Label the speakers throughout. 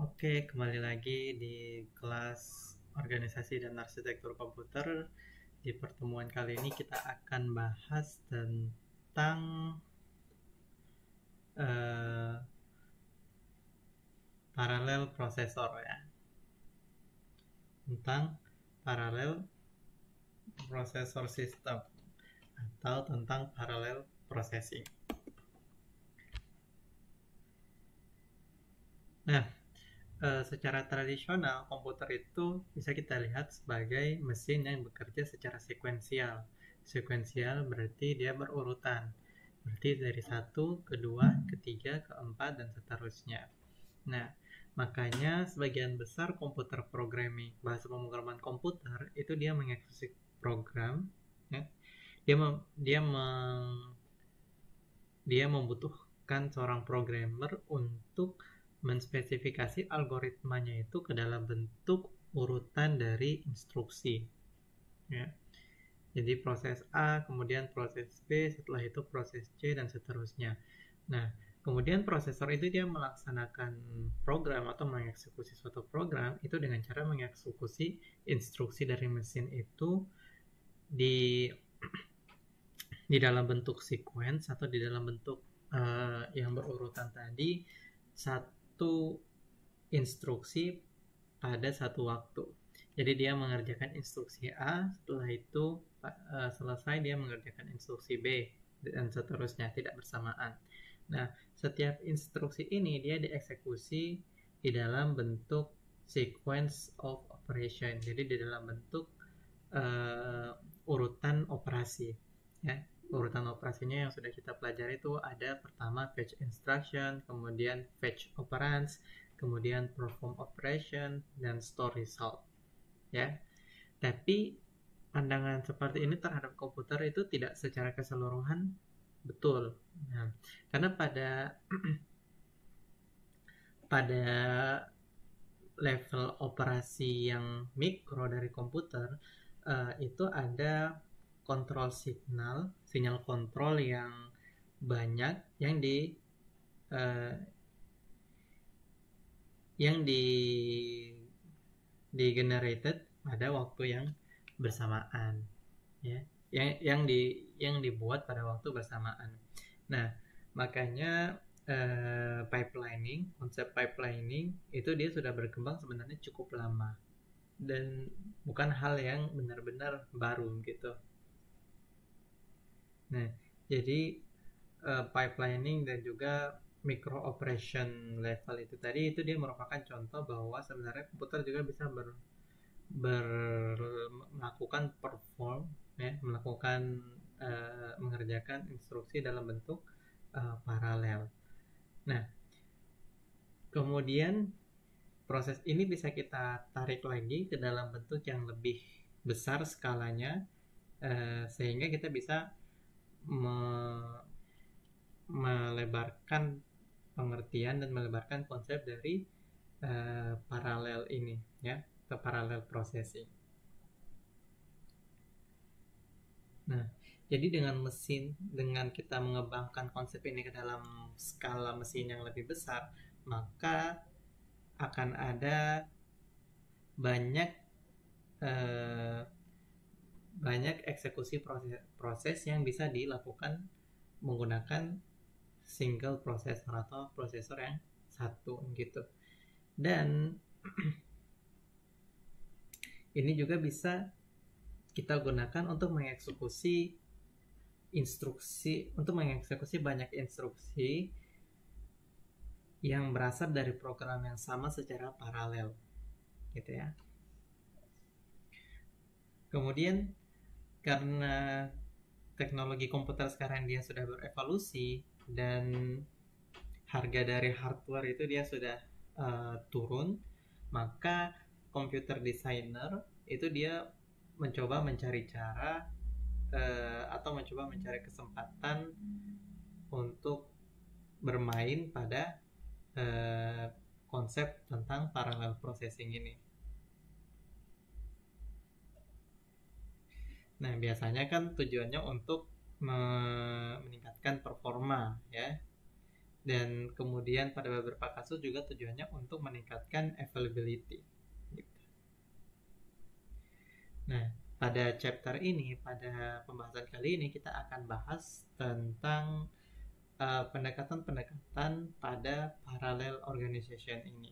Speaker 1: Oke, kembali lagi di kelas organisasi dan arsitektur komputer. Di pertemuan kali ini kita akan bahas tentang eh, paralel prosesor ya. Tentang paralel processor system atau tentang parallel processing. Nah, secara tradisional komputer itu bisa kita lihat sebagai mesin yang bekerja secara sekuensial. Sekuensial berarti dia berurutan. Berarti dari satu, kedua, ketiga, keempat, dan seterusnya. Nah, makanya sebagian besar komputer programming, bahasa pemrograman komputer itu dia mengeksekusi program, ya. Dia membutuhkan seorang programmer untuk menspesifikasi algoritmanya itu ke dalam bentuk urutan dari instruksi, ya. Jadi proses A, kemudian proses B, setelah itu proses C, dan seterusnya. Nah, kemudian prosesor itu dia melaksanakan program atau mengeksekusi suatu program itu dengan cara mengeksekusi instruksi dari mesin itu di dalam bentuk sequence atau di dalam bentuk yang berurutan tadi, satu instruksi pada satu waktu. Jadi dia mengerjakan instruksi A, setelah itu selesai dia mengerjakan instruksi B, dan seterusnya, tidak bersamaan. Nah, setiap instruksi ini dia dieksekusi di dalam bentuk sequence of operation. Jadi di dalam bentuk urutan operasi, ya. Urutan operasinya yang sudah kita pelajari itu ada pertama fetch instruction, kemudian fetch operands, kemudian perform operation, dan store result, ya. Tapi pandangan seperti ini terhadap komputer itu tidak secara keseluruhan betul. Nah, karena pada level operasi yang mikro dari komputer itu ada kontrol sinyal kontrol yang banyak yang uh, di generated pada waktu yang bersamaan, ya, yang dibuat pada waktu bersamaan. Nah, makanya konsep pipelining itu dia sudah berkembang sebenarnya cukup lama dan bukan hal yang benar-benar baru gitu. Nah, jadi pipelining dan juga micro operation level itu tadi, itu dia merupakan contoh bahwa sebenarnya komputer juga bisa melakukan perform, ya, mengerjakan instruksi dalam bentuk paralel. Nah, kemudian proses ini bisa kita tarik lagi ke dalam bentuk yang lebih besar skalanya, sehingga kita bisa melebarkan pengertian dan melebarkan konsep dari paralel ini, ya, atau parallel processing. Nah, jadi dengan kita mengembangkan konsep ini ke dalam skala mesin yang lebih besar, maka akan ada banyak eksekusi proses yang bisa dilakukan menggunakan single processor atau prosesor yang satu gitu. Dan ini juga bisa kita gunakan untuk mengeksekusi banyak instruksi yang berasal dari program yang sama secara paralel, gitu ya. Kemudian karena teknologi komputer sekarang dia sudah berevolusi dan harga dari hardware itu dia sudah turun, maka computer designer itu dia mencoba mencari cara atau mencoba mencari kesempatan untuk bermain pada konsep tentang parallel processing ini. Nah, biasanya kan tujuannya untuk meningkatkan performa, ya. dan kemudian pada beberapa kasus juga tujuannya untuk meningkatkan availability gitu. Nah, pada chapter ini, pada pembahasan kali ini kita akan bahas tentang pendekatan-pendekatan pada parallel organization ini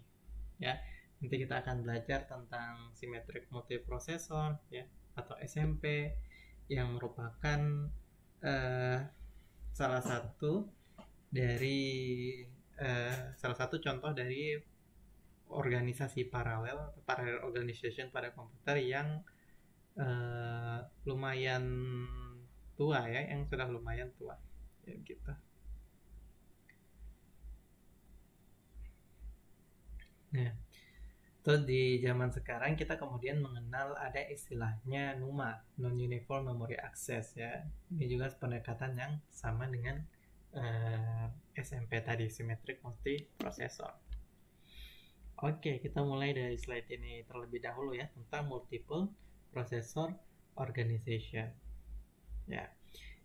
Speaker 1: ya. Nanti kita akan belajar tentang symmetric multiprocessor ya, atau SMP, yang merupakan salah satu contoh dari organisasi paralel organization pada komputer yang lumayan tua ya, yang sudah lumayan tua ya gitu. Nah, tuh di zaman sekarang kita kemudian mengenal ada istilahnya NUMA, Non-Uniform Memory Access ya. Ini juga pendekatan yang sama dengan SMP tadi, Symmetric Multiprocessor. Oke, kita mulai dari slide ini terlebih dahulu ya, tentang Multiple Processor Organization. Ya,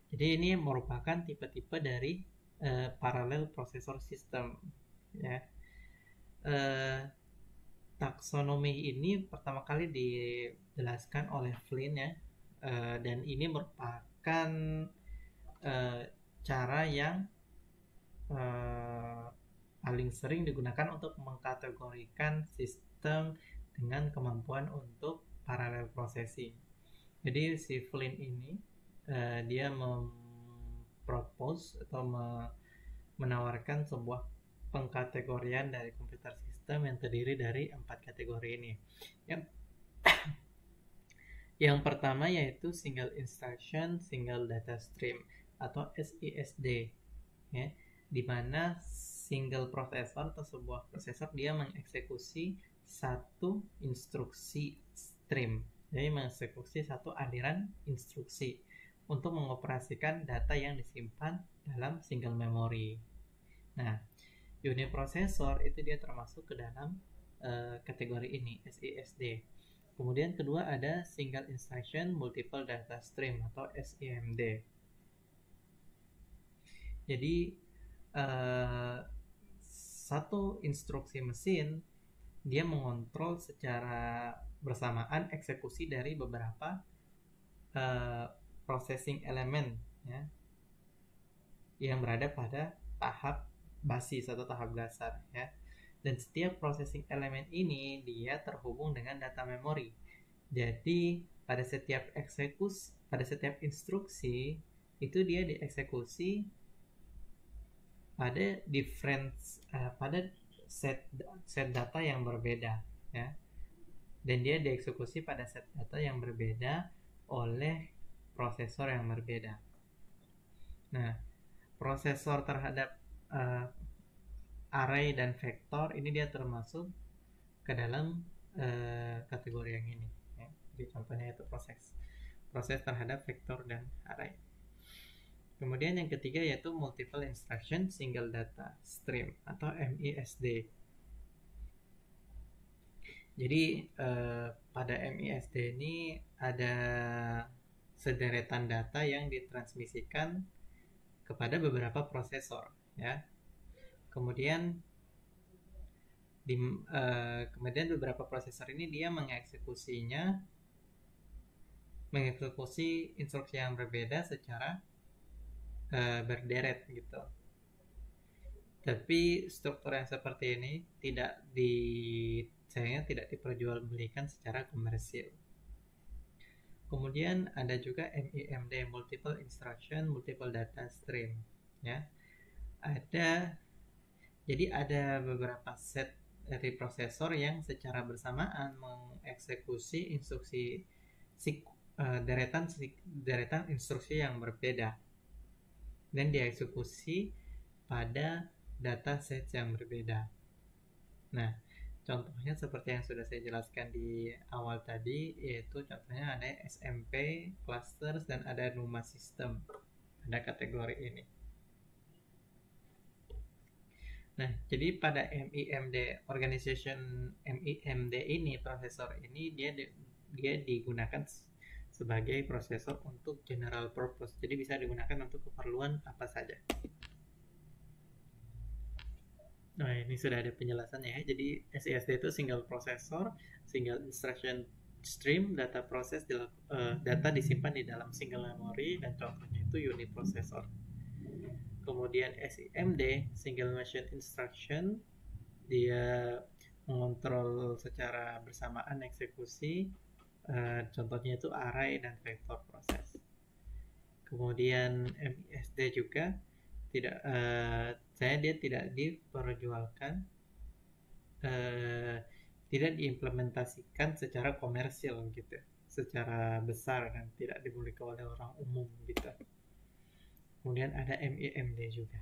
Speaker 1: jadi ini merupakan tipe-tipe dari Parallel Processor System ya. Taksonomi ini pertama kali dijelaskan oleh Flynn ya, dan ini merupakan cara yang paling sering digunakan untuk mengkategorikan sistem dengan kemampuan untuk parallel processing. Jadi si Flynn ini dia mempropose atau menawarkan sebuah pengkategorian dari komputer sistem yang terdiri dari 4 kategori ini. Yang pertama yaitu Single Instruction Single Data Stream atau SISD ya, di mana single processor atau sebuah prosesor dia mengeksekusi satu instruksi stream, jadi mengeksekusi satu aliran instruksi untuk mengoperasikan data yang disimpan dalam single memory. Nah, uniprocessor itu dia termasuk ke dalam kategori ini, SISD. Kemudian kedua ada Single Instruction Multiple Data Stream atau SIMD. Jadi satu instruksi mesin dia mengontrol secara bersamaan eksekusi dari beberapa processing element ya, yang berada pada tahap basis atau tahap dasar ya. Dan setiap processing element ini dia terhubung dengan data memori. Jadi pada setiap instruksi itu dia dieksekusi pada pada set data yang berbeda ya. Dan dia dieksekusi pada set data yang berbeda oleh prosesor yang berbeda. Nah, prosesor terhadap array dan vektor ini dia termasuk ke dalam kategori yang ini ya. Jadi contohnya itu proses terhadap vektor dan array. Kemudian yang ketiga yaitu Multiple Instruction Single Data Stream atau MISD. Jadi pada MISD ini ada sederetan data yang ditransmisikan kepada beberapa prosesor ya. Kemudian beberapa prosesor ini dia mengeksekusi instruksi yang berbeda secara berderet gitu. Tapi struktur yang seperti ini sayangnya tidak diperjualbelikan secara komersil. Kemudian ada juga MIMD, Multiple Instruction Multiple Data Stream ya. Jadi ada beberapa set dari prosesor yang secara bersamaan mengeksekusi instruksi deretan instruksi yang berbeda dan dieksekusi pada data set yang berbeda. Nah, contohnya seperti yang sudah saya jelaskan di awal tadi, yaitu contohnya ada SMP, clusters, dan ada NUMA system pada kategori ini. Nah, jadi pada MIMD ini, prosesor ini dia digunakan sebagai prosesor untuk general purpose. Jadi bisa digunakan untuk keperluan apa saja. Nah, ini sudah ada penjelasannya ya. Jadi SISD itu single processor, single instruction stream, data disimpan di dalam single memory, dan contohnya itu uniprocessor. Kemudian SIMD, single machine instruction, dia mengontrol secara bersamaan eksekusi, contohnya itu array dan vector proses. Kemudian MISD juga dia tidak diperjualkan, tidak diimplementasikan secara komersil gitu, secara besar, dan tidak dimiliki oleh orang umum gitu. Kemudian ada MIMD juga.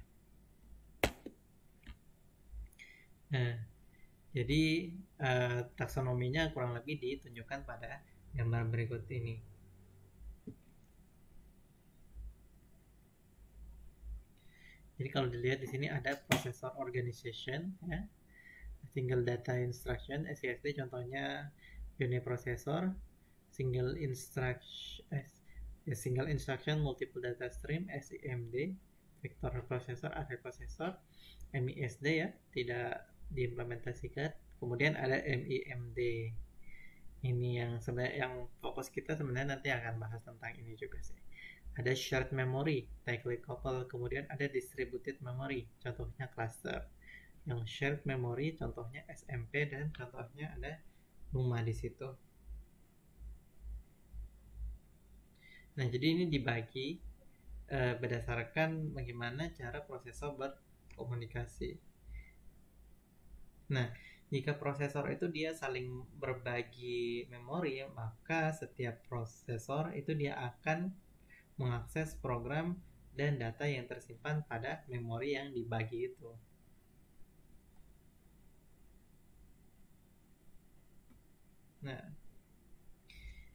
Speaker 1: Nah, jadi taksonominya kurang lebih ditunjukkan pada gambar berikut ini. Jadi kalau dilihat di sini ada processor organization, ya, single data instruction (SISD), contohnya uniprocessor, single instruction multiple data stream (SIMD), vector processor, array processor. MISD ya tidak diimplementasikan. Kemudian ada MIMD. Ini yang sebenarnya yang fokus kita sebenarnya nanti akan bahas tentang ini juga sih. Ada shared memory, tightly coupled, kemudian ada distributed memory, contohnya cluster. Yang shared memory contohnya SMP, dan contohnya ada NUMA di situ. Nah, jadi ini dibagi berdasarkan bagaimana cara prosesor berkomunikasi. Nah, jika prosesor itu dia saling berbagi memori, maka setiap prosesor itu dia akan mengakses program dan data yang tersimpan pada memori yang dibagi itu. Nah,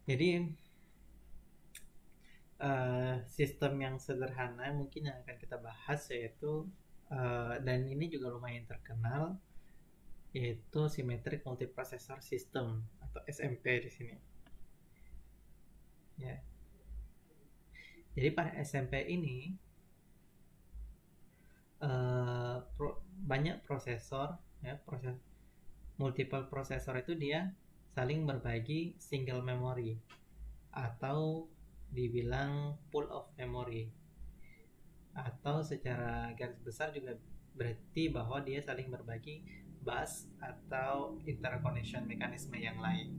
Speaker 1: jadi sistem yang sederhana mungkin yang akan kita bahas yaitu dan ini juga lumayan terkenal, yaitu Symmetric Multiprocessor System atau SMP di sini. Ya. Jadi pada SMP ini banyak prosesor, ya, multiple prosesor itu dia saling berbagi single memory atau dibilang pool of memory, atau secara garis besar juga berarti bahwa dia saling berbagi bus atau interconnection mekanisme yang lain.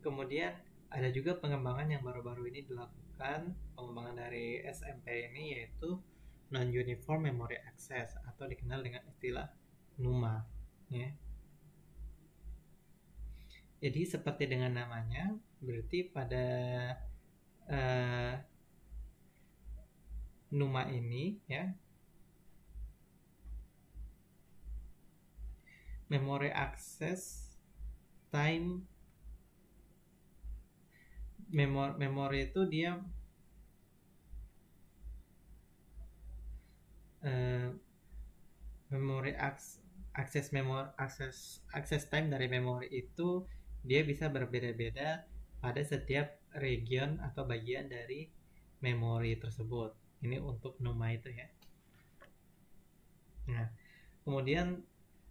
Speaker 1: Kemudian ada juga pengembangan yang baru-baru ini dilakukan, pengembangan dari SMP ini, yaitu Non-Uniform Memory Access atau dikenal dengan istilah NUMA, ya. Jadi seperti dengan namanya, berarti pada NUMA ini, ya, memory access time, memori itu dia memory access time dari memori itu dia bisa berbeda-beda pada setiap region atau bagian dari memori tersebut. Ini untuk NUMA itu ya. Nah, kemudian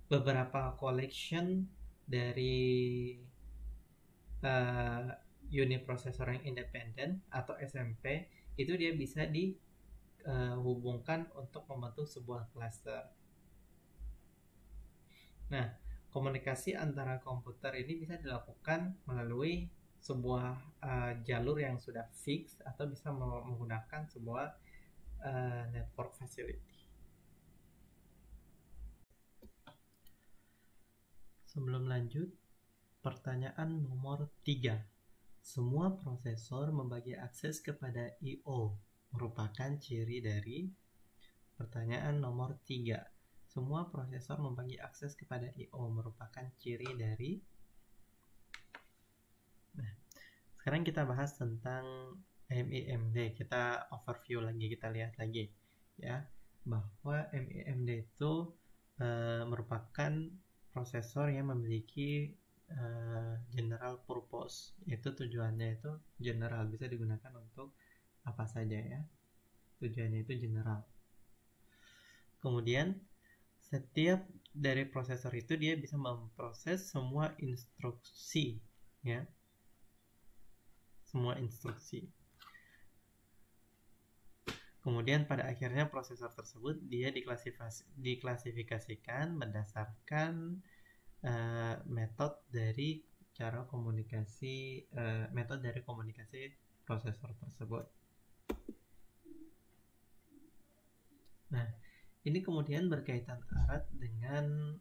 Speaker 1: beberapa collection dari uniprocessor yang independen atau SMP itu dia bisa dihubungkan untuk membentuk sebuah cluster. Nah, komunikasi antara komputer ini bisa dilakukan melalui sebuah jalur yang sudah fix atau bisa menggunakan sebuah network facility. Sebelum lanjut, pertanyaan nomor 3. Semua prosesor membagi akses kepada I/O merupakan ciri dari. Pertanyaan nomor 3. Semua prosesor membagi akses kepada I/O merupakan ciri dari. Nah, sekarang kita bahas tentang MIMD. Kita overview lagi, kita lihat lagi ya, bahwa MIMD itu merupakan prosesor yang memiliki general purpose, itu tujuannya itu general, bisa digunakan untuk apa saja ya, tujuannya itu general. Kemudian setiap dari prosesor itu dia bisa memproses semua instruksi ya, semua instruksi. Kemudian pada akhirnya prosesor tersebut dia diklasifikasikan berdasarkan metode dari komunikasi prosesor tersebut. Nah, ini kemudian berkaitan erat dengan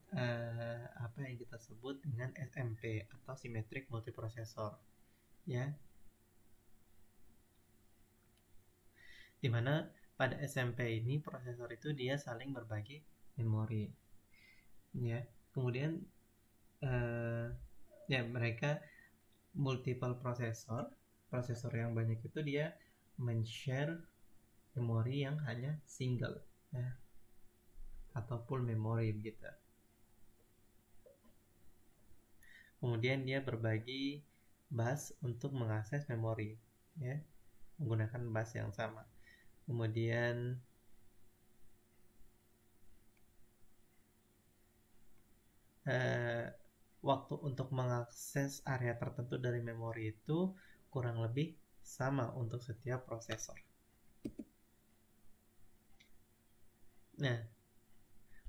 Speaker 1: apa yang kita sebut dengan SMP atau Symmetric Multiprocessor, ya. Dimana pada SMP ini prosesor itu dia saling berbagi memori, ya. Kemudian ya mereka multiple prosesor yang banyak itu dia men-share memori yang hanya single ya, atau full memory begitu. Kemudian dia berbagi bus untuk mengakses memori ya, menggunakan bus yang sama. Kemudian waktu untuk mengakses area tertentu dari memori itu kurang lebih sama untuk setiap prosesor. Nah,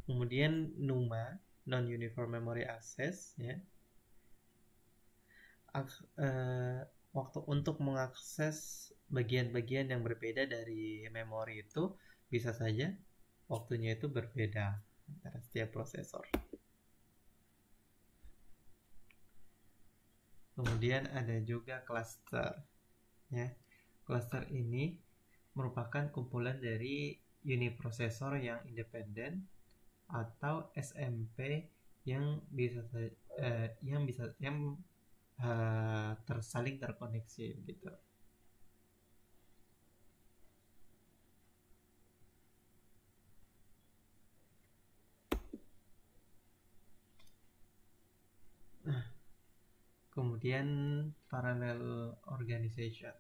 Speaker 1: kemudian NUMA, Non-Uniform Memory Access ya, waktu untuk mengakses bagian-bagian yang berbeda dari memori itu bisa saja waktunya itu berbeda antara setiap prosesor. Kemudian ada juga cluster ya. Cluster ini merupakan kumpulan dari uniprosesor yang independen atau SMP yang saling terkoneksi gitu. Nah, kemudian parallel organization.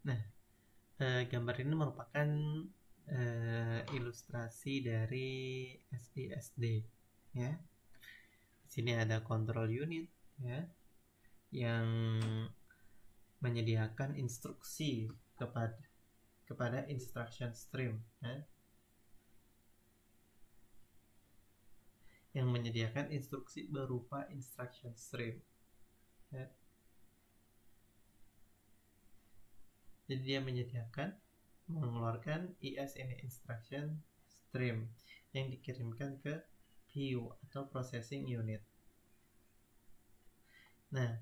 Speaker 1: Nah, gambar ini merupakan ilustrasi dari SISD ya. Di sini ada control unit ya, yang menyediakan instruksi kepada instruction stream ya, yang menyediakan instruksi berupa instruction stream ya. Jadi dia mengeluarkan IS ini instruction stream yang dikirimkan ke PU atau processing unit. Nah,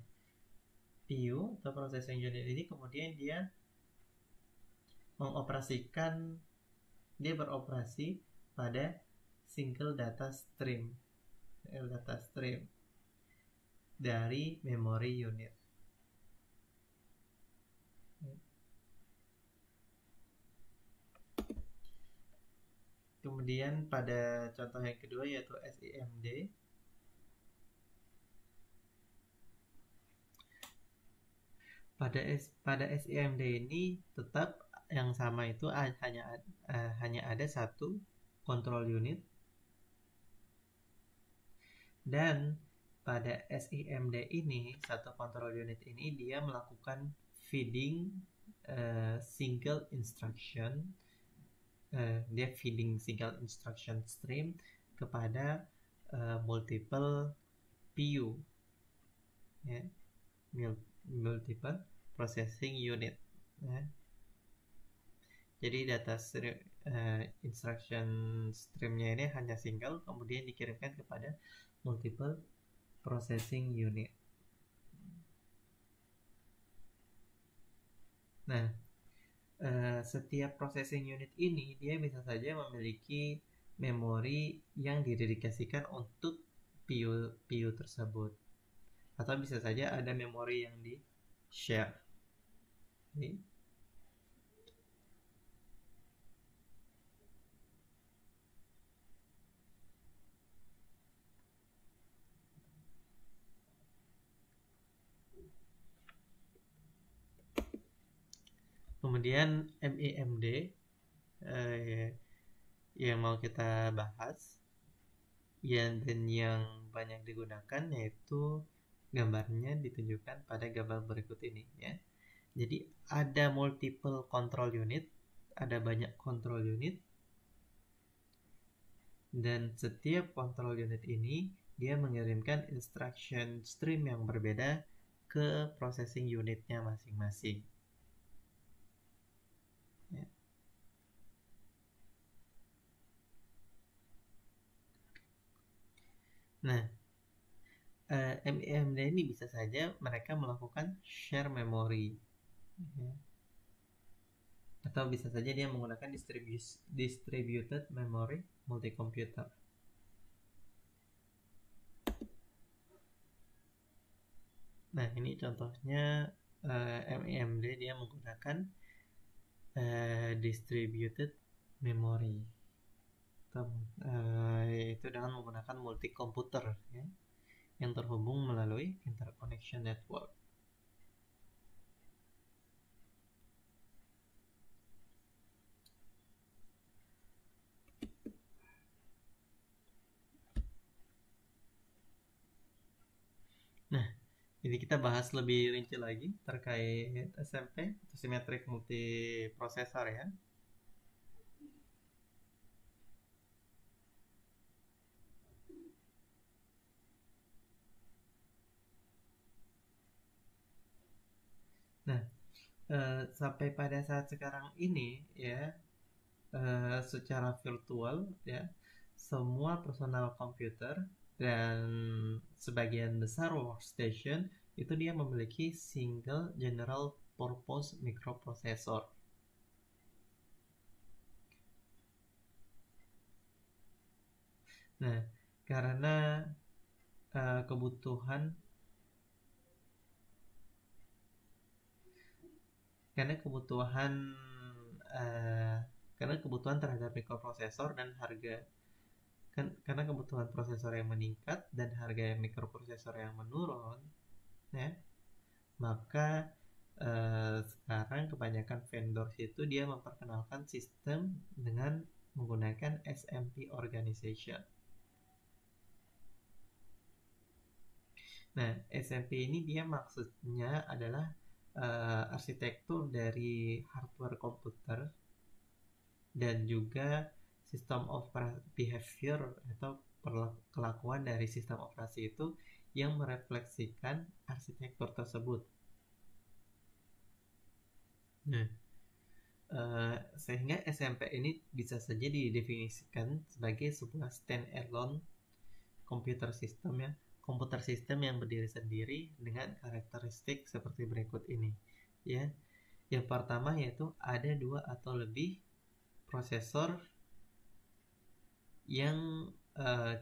Speaker 1: PU atau processing unit ini kemudian dia beroperasi pada single data stream dari memory unit. Kemudian pada contoh yang kedua yaitu SIMD. Pada SIMD ini tetap yang sama itu hanya ada satu control unit, dan pada SIMD ini satu control unit ini dia melakukan feeding single instruction stream kepada multiple PU ya, multiple processing unit ya. Jadi data instruction streamnya ini hanya single, kemudian dikirimkan kepada multiple processing unit. Nah, setiap processing unit ini dia bisa saja memiliki memori yang didedikasikan untuk PU tersebut, atau bisa saja ada memori yang di share. Kemudian MEMD yang mau kita bahas dan yang banyak digunakan yaitu gambarnya ditunjukkan pada gambar berikut ini ya. Jadi ada multiple control unit, ada banyak control unit, dan setiap control unit ini dia mengirimkan instruction stream yang berbeda ke processing unitnya masing-masing. Ya. Nah, MEMD ini bisa saja mereka melakukan share memory, ya. Atau bisa saja dia menggunakan distributed memory multi-computer. Nah, ini contohnya MEMD dia menggunakan distributed memory, itu dengan menggunakan multi komputer ya, yang terhubung melalui interconnection network. Nah, jadi kita bahas lebih rinci lagi terkait SMP atau symmetric multiprocessor ya. Nah, sampai pada saat sekarang ini ya, secara virtual ya, semua personal komputer dan sebagian besar workstation itu dia memiliki single general purpose microprocessor. Nah, karena kebutuhan karena kebutuhan terhadap mikroprosesor dan harga karena kebutuhan prosesor yang meningkat dan harga mikroprosesor yang menurun ya, maka sekarang kebanyakan vendor itu dia memperkenalkan sistem dengan menggunakan SMP organization. Nah, SMP ini dia maksudnya adalah arsitektur dari hardware komputer dan juga sistem behavior atau kelakuan dari sistem operasi itu yang merefleksikan arsitektur tersebut. Nah, sehingga SMP ini bisa saja didefinisikan sebagai sebuah stand-alone komputer sistem yang berdiri sendiri dengan karakteristik seperti berikut ini ya. Yang pertama yaitu ada 2 atau lebih prosesor yang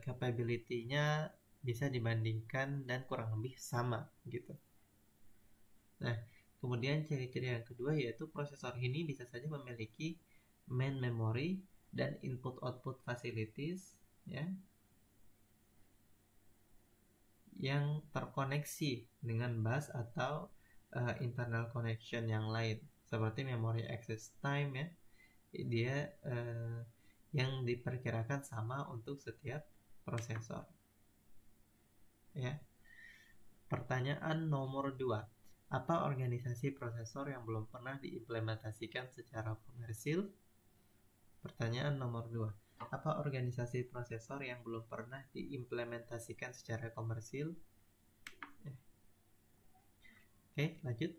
Speaker 1: capability-nya bisa dibandingkan dan kurang lebih sama gitu. Nah, kemudian ciri-ciri yang kedua yaitu prosesor ini bisa saja memiliki main memory dan input-output facilities ya, yang terkoneksi dengan bus atau internal connection yang lain seperti memory access time ya, dia yang diperkirakan sama untuk setiap prosesor ya. Pertanyaan nomor 2, apa organisasi prosesor yang belum pernah diimplementasikan secara komersil? Pertanyaan nomor 2, apa organisasi prosesor yang belum pernah diimplementasikan secara komersil? Oke, lanjut.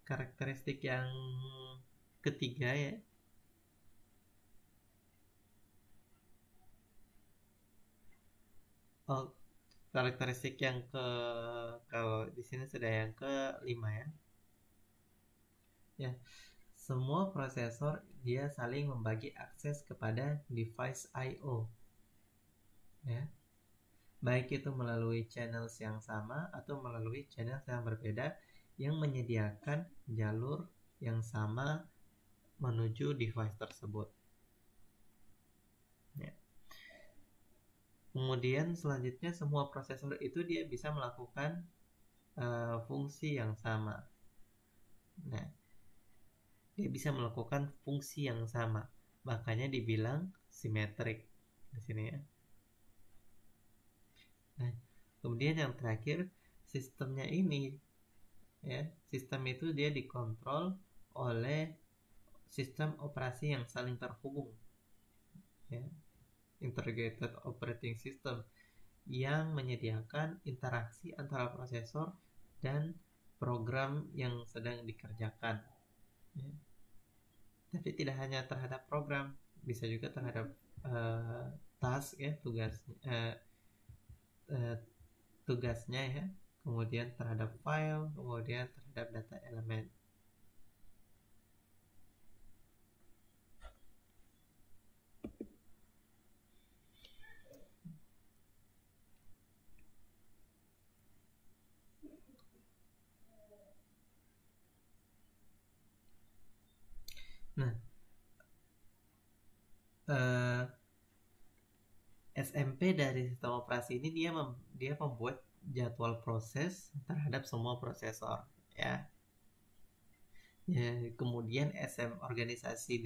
Speaker 1: Karakteristik yang ketiga ya. Karakteristik yang kalau di sini sudah yang ke-5 ya. Ya. Semua prosesor dia saling membagi akses kepada device I/O. Ya. Baik itu melalui channels yang sama atau melalui channels yang berbeda yang menyediakan jalur yang sama menuju device tersebut. Ya. Kemudian selanjutnya semua prosesor itu dia bisa melakukan fungsi yang sama. Nah, dia bisa melakukan fungsi yang sama. Makanya dibilang simetrik di sini ya. Nah, kemudian yang terakhir, sistemnya ini ya, sistem itu dia dikontrol oleh sistem operasi yang saling terhubung ya, integrated operating system, yang menyediakan interaksi antara prosesor dan program yang sedang dikerjakan ya. Tapi tidak hanya terhadap program, bisa juga terhadap task ya, tugasnya ya, kemudian terhadap file, kemudian terhadap data elemen. Nah, SMP dari sistem operasi ini dia membuat jadwal proses terhadap semua prosesor ya. Ya, kemudian organisasi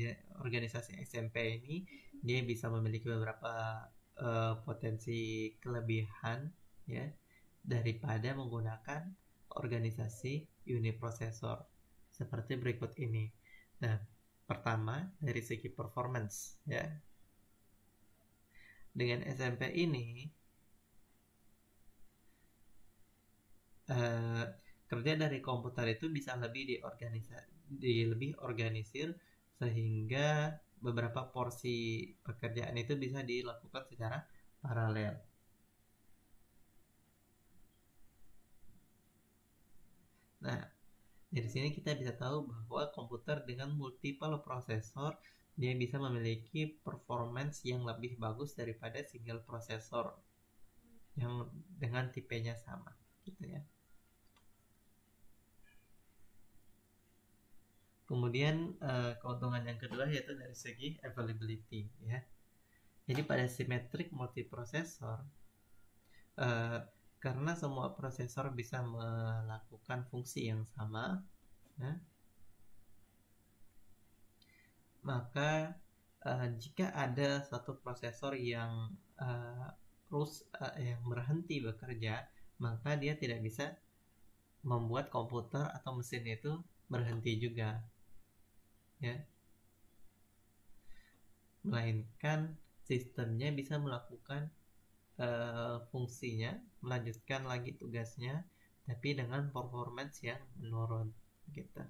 Speaker 1: SMP ini dia bisa memiliki beberapa potensi kelebihan ya daripada menggunakan organisasi uniprosesor seperti berikut ini. Nah, pertama dari segi performance ya. Dengan SMP ini kerja dari komputer itu bisa lebih lebih organisir, sehingga beberapa porsi pekerjaan itu bisa dilakukan secara paralel. Nah, dari sini kita bisa tahu bahwa komputer dengan multiple prosesor dia bisa memiliki performance yang lebih bagus daripada single prosesor yang dengan tipenya sama, gitu ya. Kemudian keuntungan yang kedua yaitu dari segi availability ya. Jadi pada symmetric multiprosesor, karena semua prosesor bisa melakukan fungsi yang sama ya, maka jika ada satu prosesor yang yang berhenti bekerja, maka dia tidak bisa membuat komputer atau mesin itu berhenti juga ya, melainkan sistemnya bisa melakukan fungsinya, melanjutkan lagi tugasnya, tapi dengan performance yang menurun gitu.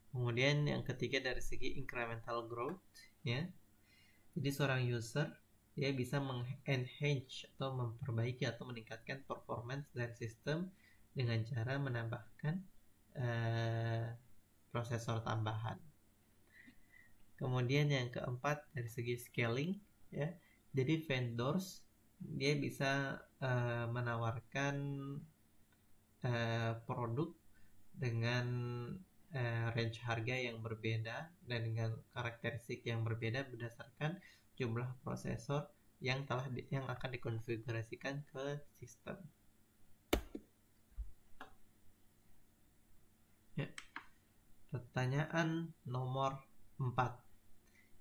Speaker 1: Kemudian yang ketiga dari segi incremental growth ya. Jadi seorang user dia bisa mengenhance atau memperbaiki atau meningkatkan performance dari sistem dengan cara menambahkan prosesor tambahan. Kemudian yang keempat dari segi scaling ya. Jadi vendors dia bisa menawarkan produk dengan range harga yang berbeda dan dengan karakteristik yang berbeda berdasarkan jumlah prosesor yang akan dikonfigurasikan ke sistem. Ya. Pertanyaan nomor 4.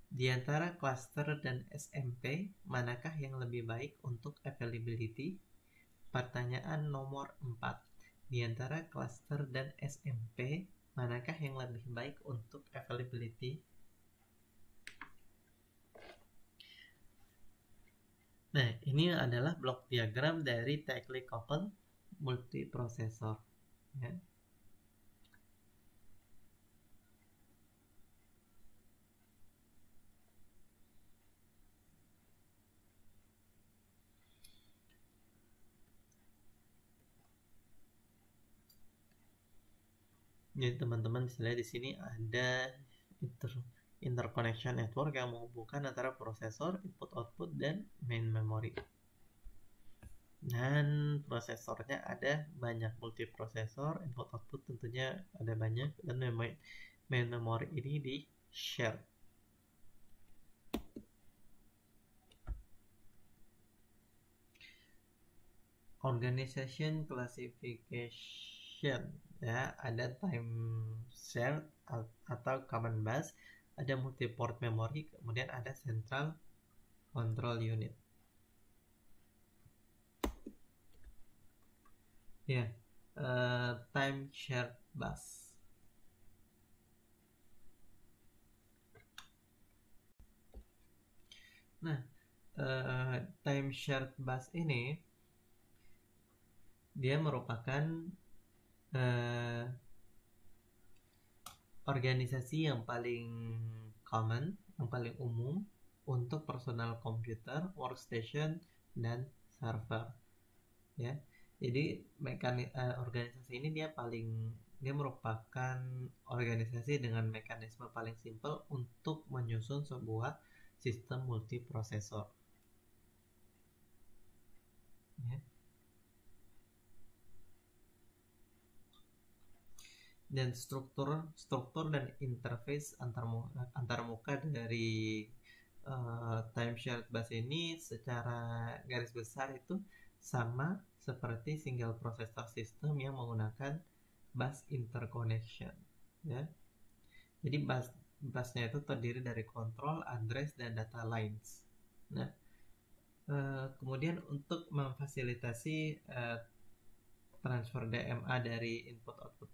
Speaker 1: Di antara cluster dan SMP, manakah yang lebih baik untuk availability? Pertanyaan nomor 4. Di antara cluster dan SMP, manakah yang lebih baik untuk availability? Nah, ini adalah blok diagram dari tightly coupled multiprosesor ya. Jadi teman-teman bisa lihat di sini ada interconnection network yang menghubungkan antara prosesor, input-output, dan main memory. Dan prosesornya ada banyak, multiprosesor, input-output tentunya ada banyak, dan main memory ini di share. Organization classification interconnection, ya. Ada time shared atau common bus, ada multi-port memory, kemudian ada central control unit. Ya, time shared bus. Nah, time shared bus ini dia merupakan organisasi yang paling common, yang paling umum untuk personal computer, workstation, dan server. Ya, jadi organisasi ini dia merupakan organisasi dengan mekanisme paling simpel untuk menyusun sebuah sistem multiprosesor. Ya. Dan struktur dan interface antarmuka dari time shared bus ini secara garis besar itu sama seperti single processor system yang menggunakan bus interconnection, ya. Jadi busnya itu terdiri dari control, address, dan data lines. Nah, kemudian untuk memfasilitasi transfer DMA dari input output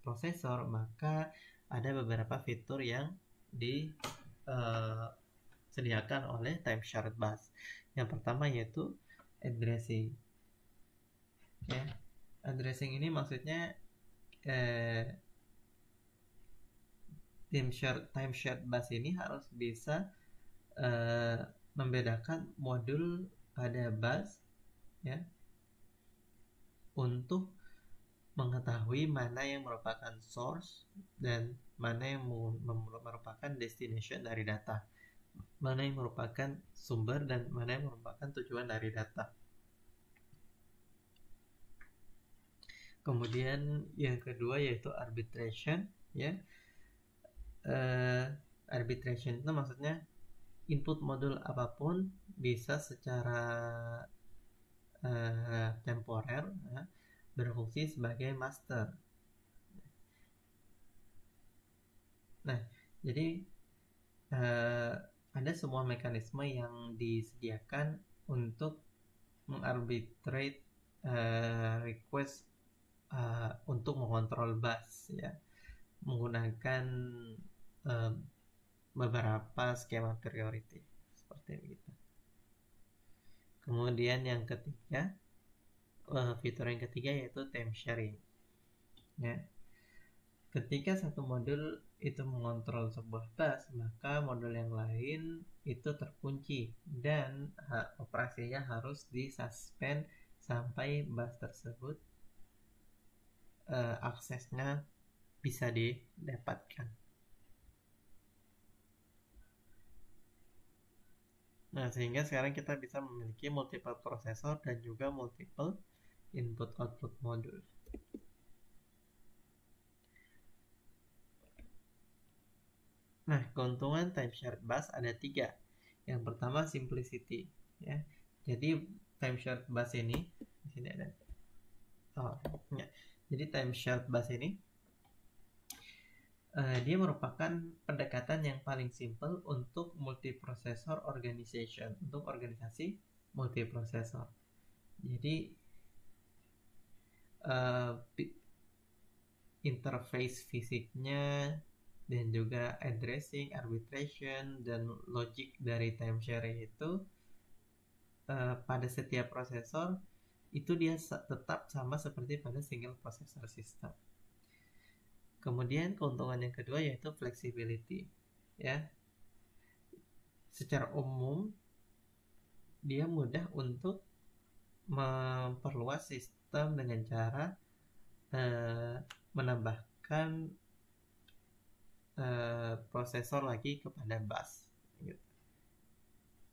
Speaker 1: prosesor, maka ada beberapa fitur yang disediakan oleh time shared bus. Yang pertama yaitu addressing. Ya, addressing ini maksudnya time shared bus ini harus bisa membedakan modul pada bus, ya, untuk mengetahui mana yang merupakan source dan mana yang merupakan destination dari data, mana yang merupakan sumber dan mana yang merupakan tujuan dari data. Kemudian yang kedua yaitu arbitration, ya. Arbitration itu maksudnya input modul apapun bisa secara temporer, ya, berfungsi sebagai master. Nah, jadi ada semua mekanisme yang disediakan untuk mengarbitrate request untuk mengontrol bus, ya, menggunakan beberapa skema priority seperti itu. Kemudian yang ketiga, fitur yang ketiga yaitu time sharing, ya. Ketika satu modul itu mengontrol sebuah bus, maka modul yang lain itu terkunci dan operasinya harus disuspend sampai bus tersebut aksesnya bisa didapatkan. Nah, sehingga sekarang kita bisa memiliki multiple prosesor dan juga multiple input-output modul. Nah, keuntungan time shared bus ada 3. Yang pertama simplicity, ya. Jadi time shared bus ini di sini ada. Ya. Jadi time shared bus ini dia merupakan pendekatan yang paling simple untuk multiprocessor organization, untuk organisasi multiprosesor. Jadi interface fisiknya dan juga addressing, arbitration, dan logic dari time sharing itu pada setiap prosesor itu dia tetap sama seperti pada single processor system. Kemudian keuntungan yang kedua yaitu flexibility, ya. Secara umum dia mudah untuk memperluas sistem dengan cara menambahkan prosesor lagi kepada bus, gitu.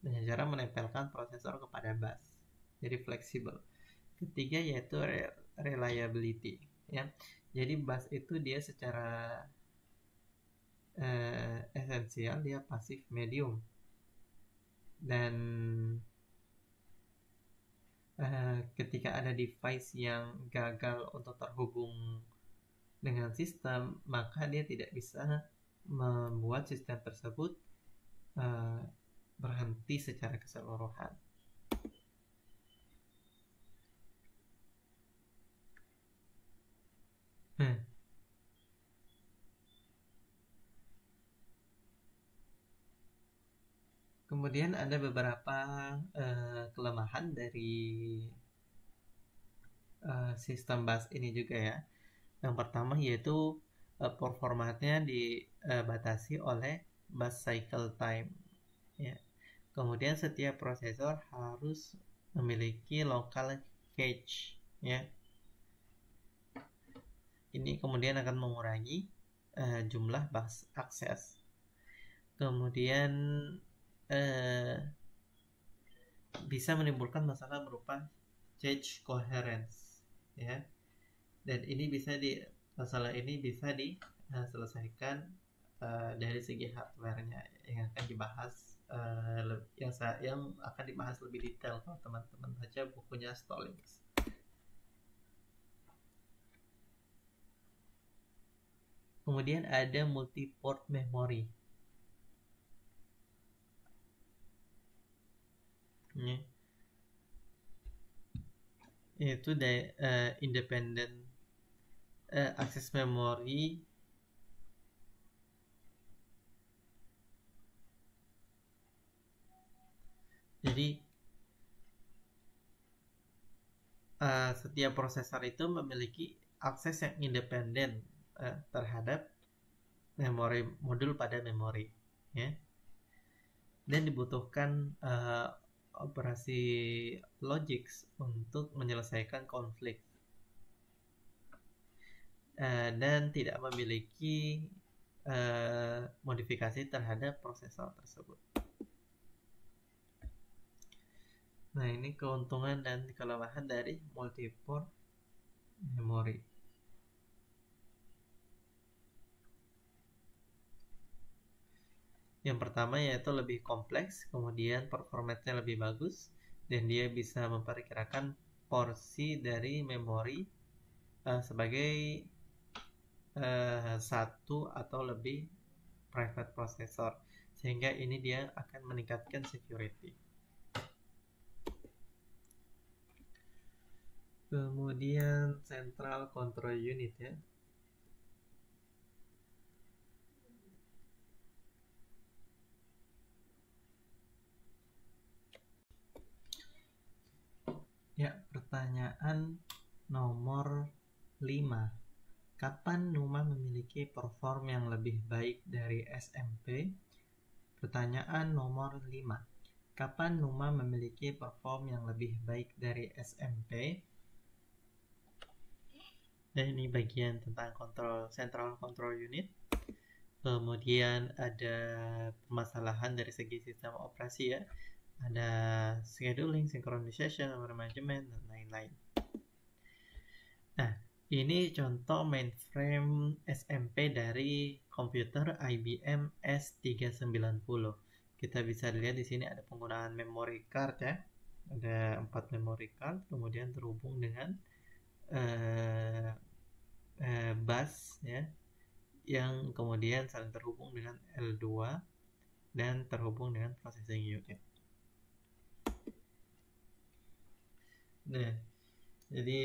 Speaker 1: Dengan cara menempelkan prosesor kepada bus, jadi fleksibel. Ketiga yaitu reliability, ya. Jadi bus itu dia secara esensial dia pasif medium dan ketika ada device yang gagal untuk terhubung dengan sistem, maka dia tidak bisa membuat sistem tersebut berhenti secara keseluruhan. Kemudian ada beberapa kelemahan dari sistem bus ini juga ya. Yang pertama yaitu performanya dibatasi oleh bus cycle time. Ya. Kemudian setiap prosesor harus memiliki local cache. Ya. Ini kemudian akan mengurangi jumlah bus akses. Kemudian bisa menimbulkan masalah berupa cache coherence, ya. Dan ini masalah ini bisa diselesaikan dari segi hardware-nya yang akan dibahas yang akan dibahas lebih detail kalau teman-teman baca bukunya Stallings. Kemudian ada multi-port memory. Yaitu independent access memory jadi setiap prosesor itu memiliki akses yang independen terhadap memori modul pada memori, ya. Dan dibutuhkan operasi logik untuk menyelesaikan konflik dan tidak memiliki modifikasi terhadap prosesor tersebut. Nah, ini keuntungan dan kelemahan dari multi-port memory. Yang pertama yaitu lebih kompleks, kemudian performanya lebih bagus, dan dia bisa memperkirakan porsi dari memori sebagai satu atau lebih private processor, sehingga ini dia akan meningkatkan security. Kemudian central control unit, ya. Ya, pertanyaan nomor 5. Kapan NUMA memiliki perform yang lebih baik dari SMP? Pertanyaan nomor 5. Kapan NUMA memiliki perform yang lebih baik dari SMP? Dan ini bagian tentang central control unit. Kemudian ada permasalahan dari segi sistem operasi, ya. Ada scheduling, synchronization, memory management, dan lain-lain. Nah, ini contoh mainframe SMP dari komputer IBM S390. Kita bisa lihat di sini ada penggunaan memory card, ya. Ada 4 memory card, kemudian terhubung dengan bus, ya, yang kemudian saling terhubung dengan L2 dan terhubung dengan processing unit. Nah, jadi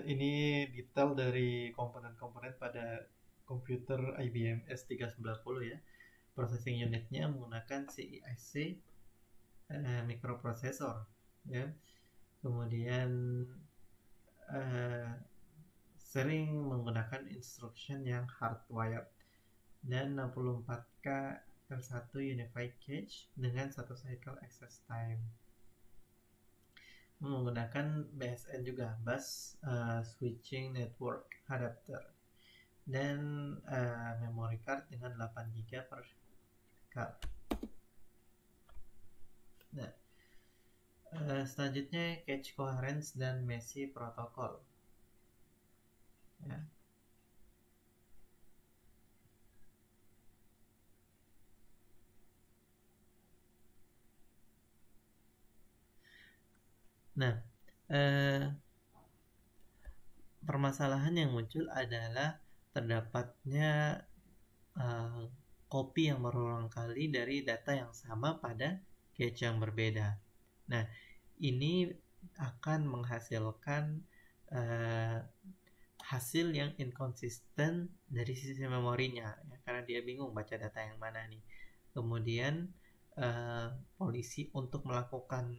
Speaker 1: ini detail dari komponen-komponen pada komputer IBM S390, ya. Processing unitnya menggunakan CISC microprocessor, ya. Kemudian sering menggunakan instruction yang hardwired dan 64K L1 Unified Cache dengan 1 cycle access time. Menggunakan BSN juga, Bus Switching Network Adapter, dan memory card dengan 8GB per card. Nah, selanjutnya cache coherence dan Messi protocol, ya. Nah, eh, permasalahan yang muncul adalah terdapatnya eh, copy yang berulang kali dari data yang sama pada cache yang berbeda. Nah, ini akan menghasilkan eh, hasil yang inconsistent dari sisi memorinya, ya, karena dia bingung baca data yang mana nih. Kemudian polisi untuk melakukan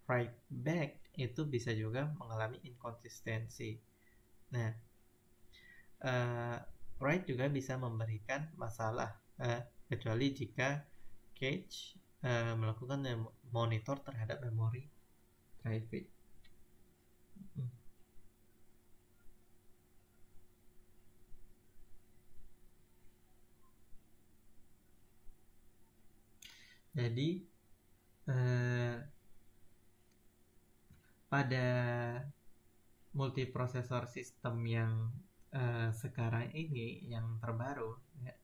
Speaker 1: write back itu bisa juga mengalami inkonsistensi. Nah, write juga bisa memberikan masalah, kecuali jika cache melakukan monitor terhadap memori private. Jadi pada multiprosesor sistem yang sekarang ini yang terbaru, ya,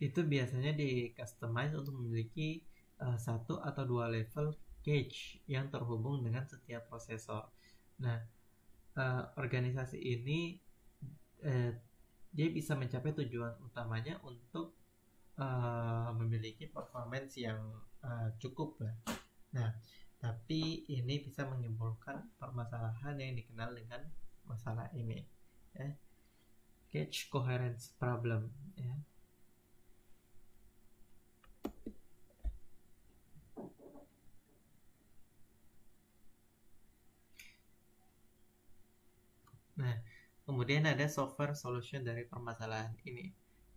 Speaker 1: itu biasanya di customize untuk memiliki satu atau dua level cache yang terhubung dengan setiap prosesor. Nah, organisasi ini dia bisa mencapai tujuan utamanya untuk memiliki performance yang cukup lah. Nah, tapi ini bisa menimbulkan permasalahan yang dikenal dengan masalah ini, ya. Cache coherence problem, ya. Nah, kemudian ada software solution dari permasalahan ini,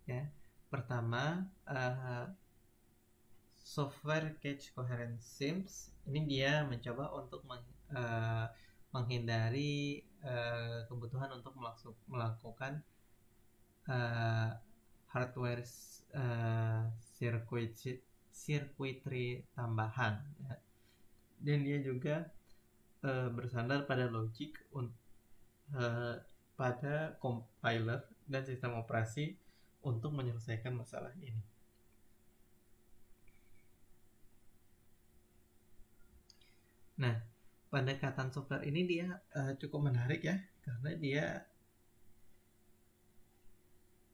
Speaker 1: ya. Pertama, software cache coherence SIMS ini dia mencoba untuk menghindari kebutuhan untuk melakukan hardware circuitry tambahan, ya. Dan dia juga bersandar pada logic pada compiler dan sistem operasi untuk menyelesaikan masalah ini. Nah, pendekatan software ini dia cukup menarik, ya,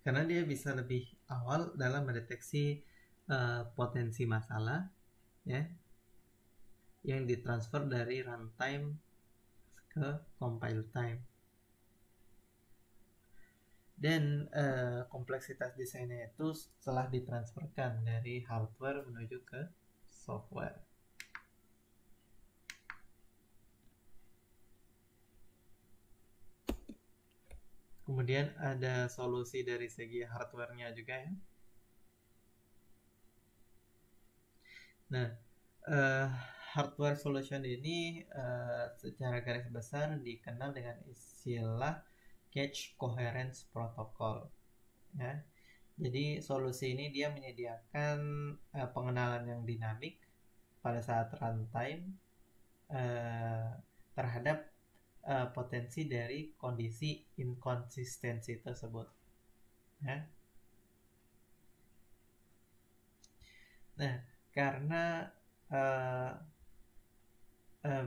Speaker 1: karena dia bisa lebih awal dalam mendeteksi potensi masalah, ya, yang ditransfer dari runtime ke compile time. Dan kompleksitas desainnya itu setelah ditransferkan dari hardware menuju ke software. Kemudian ada solusi dari segi hardware-nya juga, ya. Nah, hardware solution ini secara garis besar dikenal dengan istilah cache coherence protocol, ya. Jadi solusi ini dia menyediakan pengenalan yang dinamik pada saat runtime terhadap potensi dari kondisi inkonsistensi tersebut, ya. Nah, karena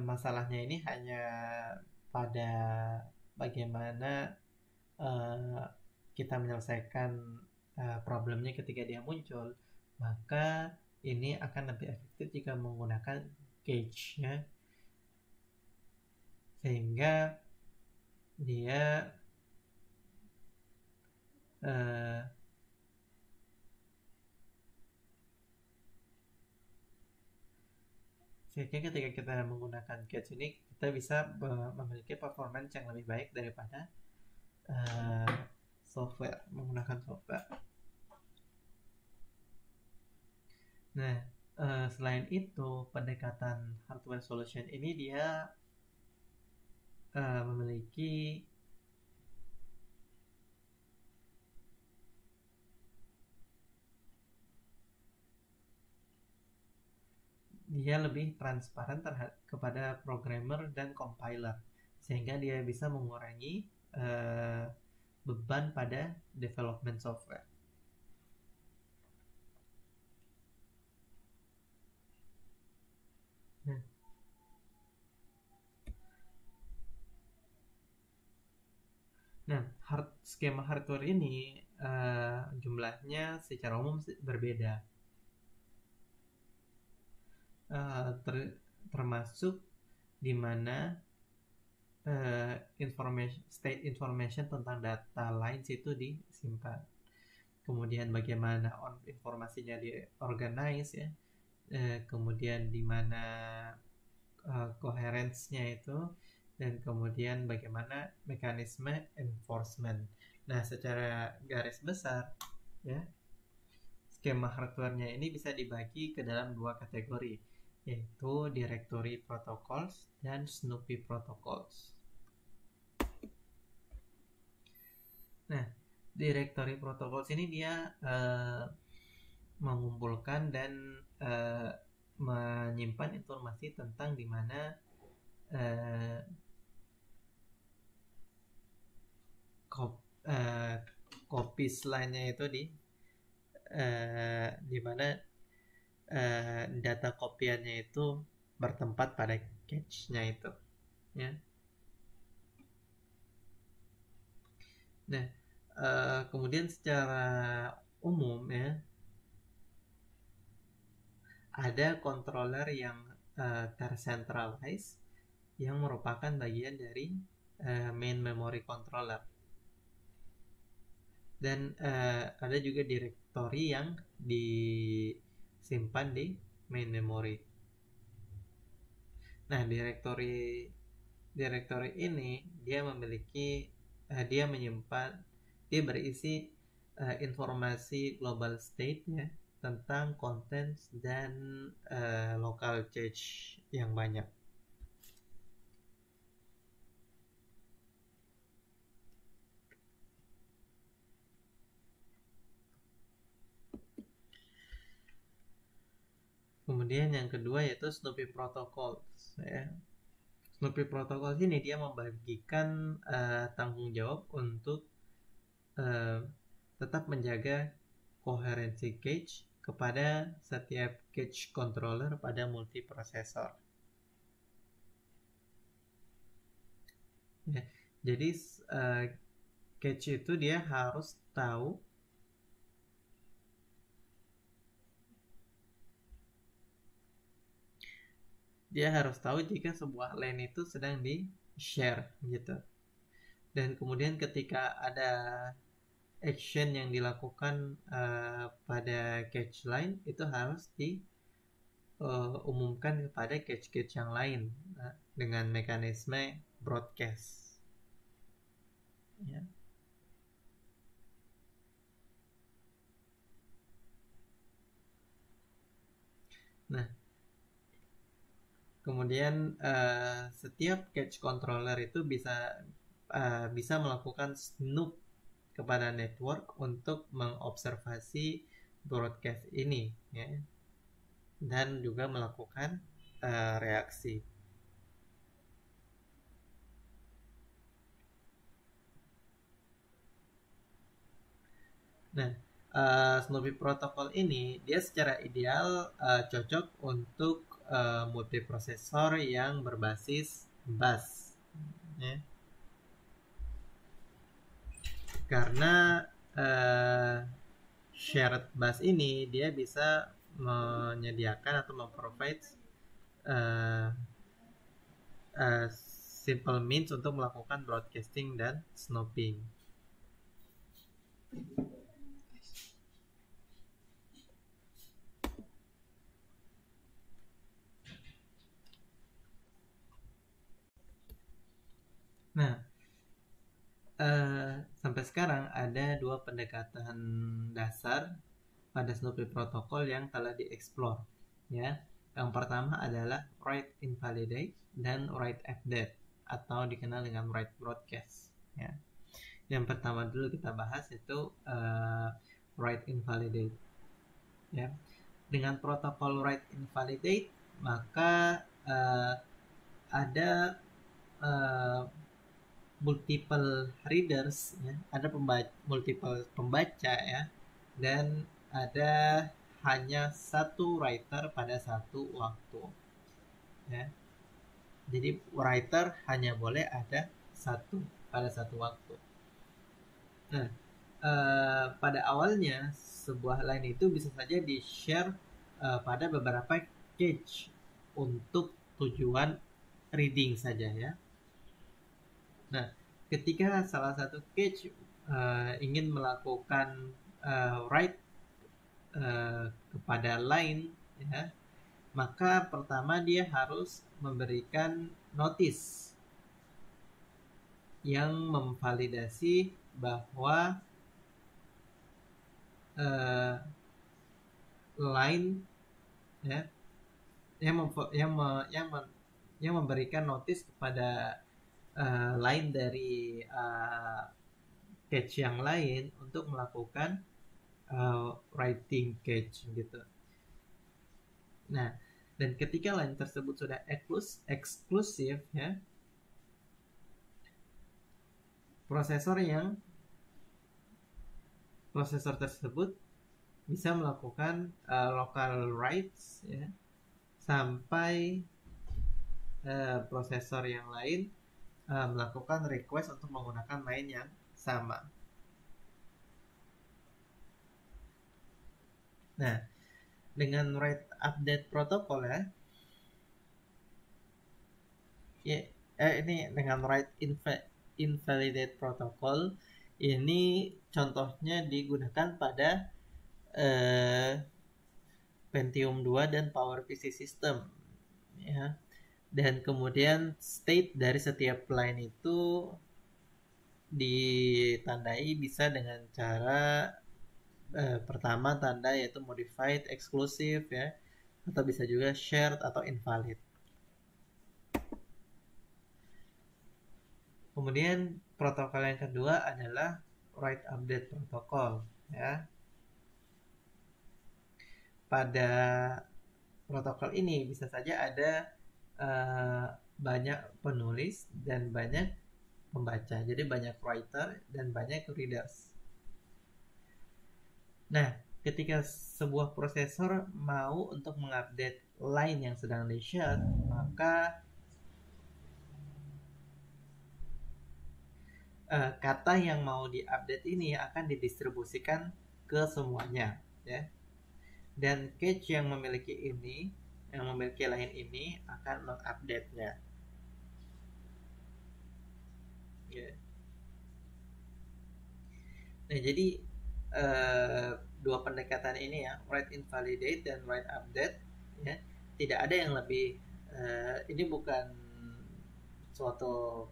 Speaker 1: masalahnya ini hanya pada bagaimana kita menyelesaikan problemnya ketika dia muncul, maka ini akan lebih efektif jika menggunakan cache, ya. Sehingga dia sehingga ketika kita menggunakan cache ini kita bisa memiliki performance yang lebih baik daripada menggunakan software. Nah, selain itu pendekatan hardware solution ini dia memiliki dia lebih transparan kepada programmer dan compiler, sehingga dia bisa mengurangi beban pada development software. Nah, skema hardware ini jumlahnya secara umum berbeda, termasuk di mana state information tentang data lines itu disimpan. Kemudian bagaimana informasinya diorganize ya, kemudian di mana coherence-nya itu, dan kemudian bagaimana mekanisme enforcement. Nah, secara garis besar ya, skema hardware-nya ini bisa dibagi ke dalam dua kategori, yaitu Directory Protocols dan Snoopy Protocols. Nah, Directory Protocols ini dia mengumpulkan dan menyimpan informasi tentang di mana copies lainnya itu di mana data kopiannya itu bertempat pada cache-nya itu ya. Nah, kemudian secara umum ya, ada controller yang tercentralized yang merupakan bagian dari main memory controller, dan ada juga directory yang disimpan di main memory. Nah, directory ini dia menyimpan, dia berisi informasi global state ya, tentang contents dan local cache yang banyak. Kemudian yang kedua yaitu Snoopy Protocols ya. Snoopy Protocols ini dia membagikan tanggung jawab untuk tetap menjaga koherensi cache kepada setiap cache controller pada multiprosesor. Ya, jadi cache itu dia harus tahu jika sebuah lane itu sedang di-share gitu. Dan kemudian ketika ada action yang dilakukan pada cache line, itu harus diumumkan kepada cache-cache yang lain dengan mekanisme broadcast ya. Nah, kemudian setiap cache controller itu bisa melakukan snoop kepada network untuk mengobservasi broadcast ini ya, dan juga melakukan reaksi. Nah, Snoopy Protocol ini dia secara ideal cocok untuk multiprosesor yang berbasis bus ya. Karena shared bus ini dia bisa menyediakan atau memprovide simple means untuk melakukan broadcasting dan snooping. Nah, sampai sekarang ada dua pendekatan dasar pada Snoopy Protocol yang telah dieksplor ya. Yang pertama adalah write invalidate dan write update atau dikenal dengan write broadcast ya. Yang pertama dulu kita bahas itu write invalidate ya. Dengan protokol write invalidate maka ada multiple readers ya, ada multiple pembaca ya, dan ada hanya satu writer pada satu waktu ya. Jadi writer hanya boleh ada satu pada satu waktu. Nah, pada awalnya sebuah line itu bisa saja di-share pada beberapa cache untuk tujuan reading saja ya. Nah, ketika salah satu cache ingin melakukan write kepada line ya, maka pertama dia harus memberikan notice yang memvalidasi bahwa line ya yang memberikan notice kepada line dari cache yang lain untuk melakukan writing cache gitu. Nah, dan ketika line tersebut sudah eksklusif ya, prosesor tersebut bisa melakukan local writes ya, sampai prosesor yang lain melakukan request untuk menggunakan line yang sama. Nah, dengan write update protokol ya, ini dengan write invalidate protocol ini contohnya digunakan pada Pentium 2 dan PowerPC system ya. Dan kemudian state dari setiap line itu ditandai bisa dengan cara pertama tanda yaitu modified, exclusive ya, atau bisa juga shared atau invalid. Kemudian protokol yang kedua adalah write update protocol ya. Pada protokol ini bisa saja ada banyak penulis dan banyak pembaca. Jadi banyak writer dan banyak readers. Nah, ketika sebuah prosesor mau untuk mengupdate line yang sedang di-share, maka kata yang mau diupdate ini akan didistribusikan ke semuanya ya. Dan cache yang memiliki line ini akan mengupdate-nya. Ya. Nah, jadi dua pendekatan ini ya, write invalidate dan write update ya, tidak ada yang lebih ini bukan suatu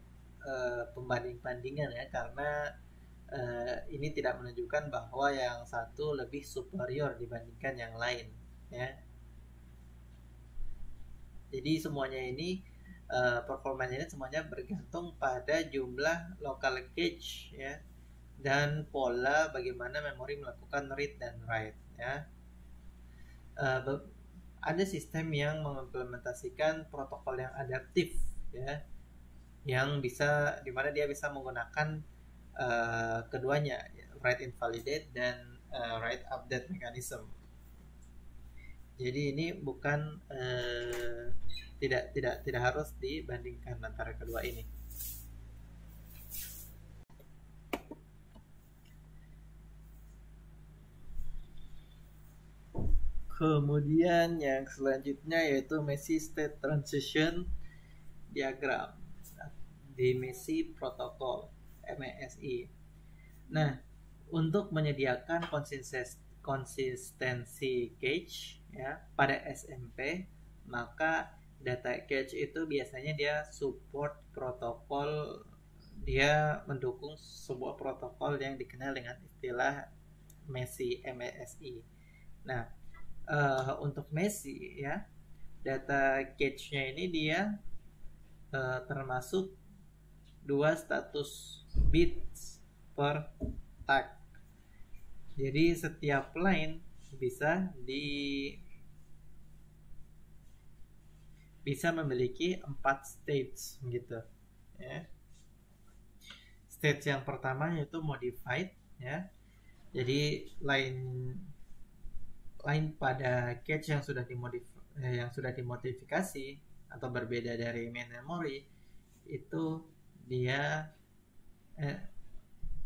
Speaker 1: pembanding-bandingan ya, karena ini tidak menunjukkan bahwa yang satu lebih superior dibandingkan yang lain ya. Jadi semuanya ini performanya ini semuanya bergantung pada jumlah local cache ya, dan pola bagaimana memori melakukan read dan write ya. Ada sistem yang mengimplementasikan protokol yang adaptif ya, yang bisa dimana dia bisa menggunakan keduanya, write invalidate dan write update mechanism. Jadi ini bukan tidak harus dibandingkan antara kedua ini. Kemudian yang selanjutnya yaitu Messi State Transition Diagram di Messi Protocol MESI. Nah, untuk menyediakan konsistensi cache ya pada SMP, maka data cache itu biasanya dia support protokol, dia mendukung sebuah protokol yang dikenal dengan istilah MESI MESI. Nah, untuk Messi ya, data cache-nya ini dia termasuk 2 status bits per tag. Jadi setiap line bisa memiliki 4 stage gitu ya. Stage yang pertama yaitu modified ya. Jadi line pada cache yang sudah dimodifikasi atau berbeda dari main memory itu dia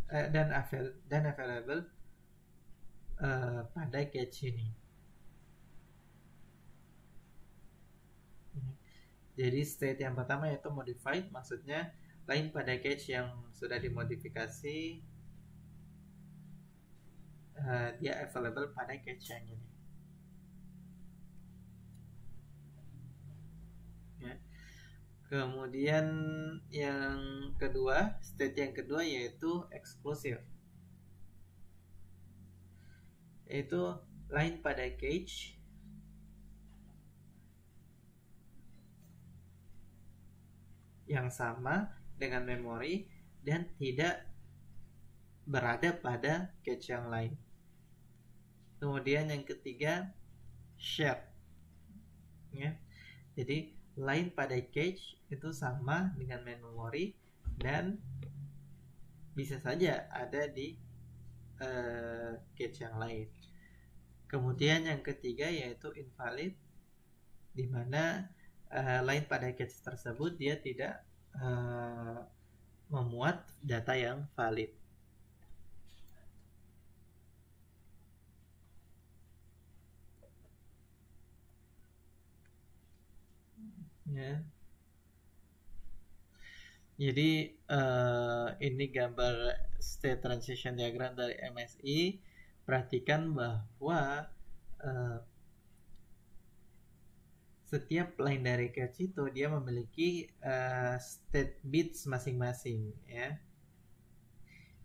Speaker 1: dan available pada cache ini. Jadi state yang pertama yaitu modified, maksudnya lain pada cache yang sudah dimodifikasi, dia available pada cache yang ini. Ya. Kemudian yang kedua, state yang kedua yaitu exclusive, yaitu lain pada cache yang sama dengan memori dan tidak berada pada cache yang lain. Kemudian yang ketiga, shared, ya. Jadi lain pada cache itu sama dengan memori dan bisa saja ada di cache yang lain. Kemudian yang ketiga yaitu invalid, di mana lain pada cache tersebut dia tidak memuat data yang valid. Ya. Jadi ini gambar state transition diagram dari MSI. Perhatikan bahwa setiap line dari cache itu dia memiliki state bits masing-masing, ya.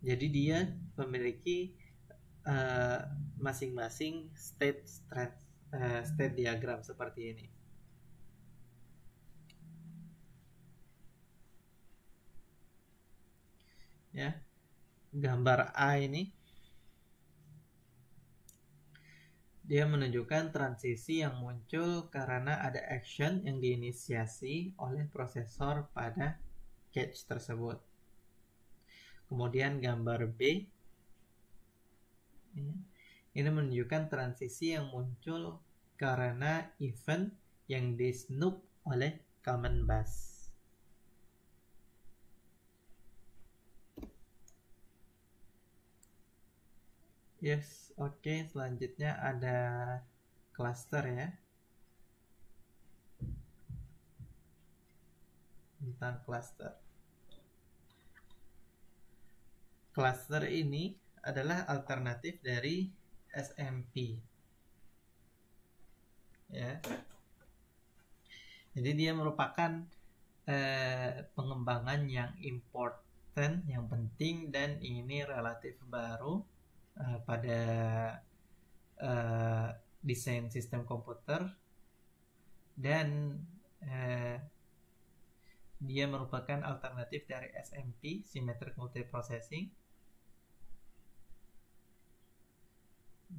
Speaker 1: Jadi dia memiliki masing-masing state diagram seperti ini. Ya, gambar A ini dia menunjukkan transisi yang muncul karena ada action yang diinisiasi oleh prosesor pada cache tersebut. Kemudian gambar B ini menunjukkan transisi yang muncul karena event yang di-snoop oleh common bus. Yes, oke. Selanjutnya ada cluster, ya. Tentang cluster. Cluster ini adalah alternatif dari SMP. Ya. Jadi dia merupakan pengembangan yang important, yang penting, dan ini relatif baru pada desain sistem komputer, dan dia merupakan alternatif dari SMP, Symmetric Multiprocessing,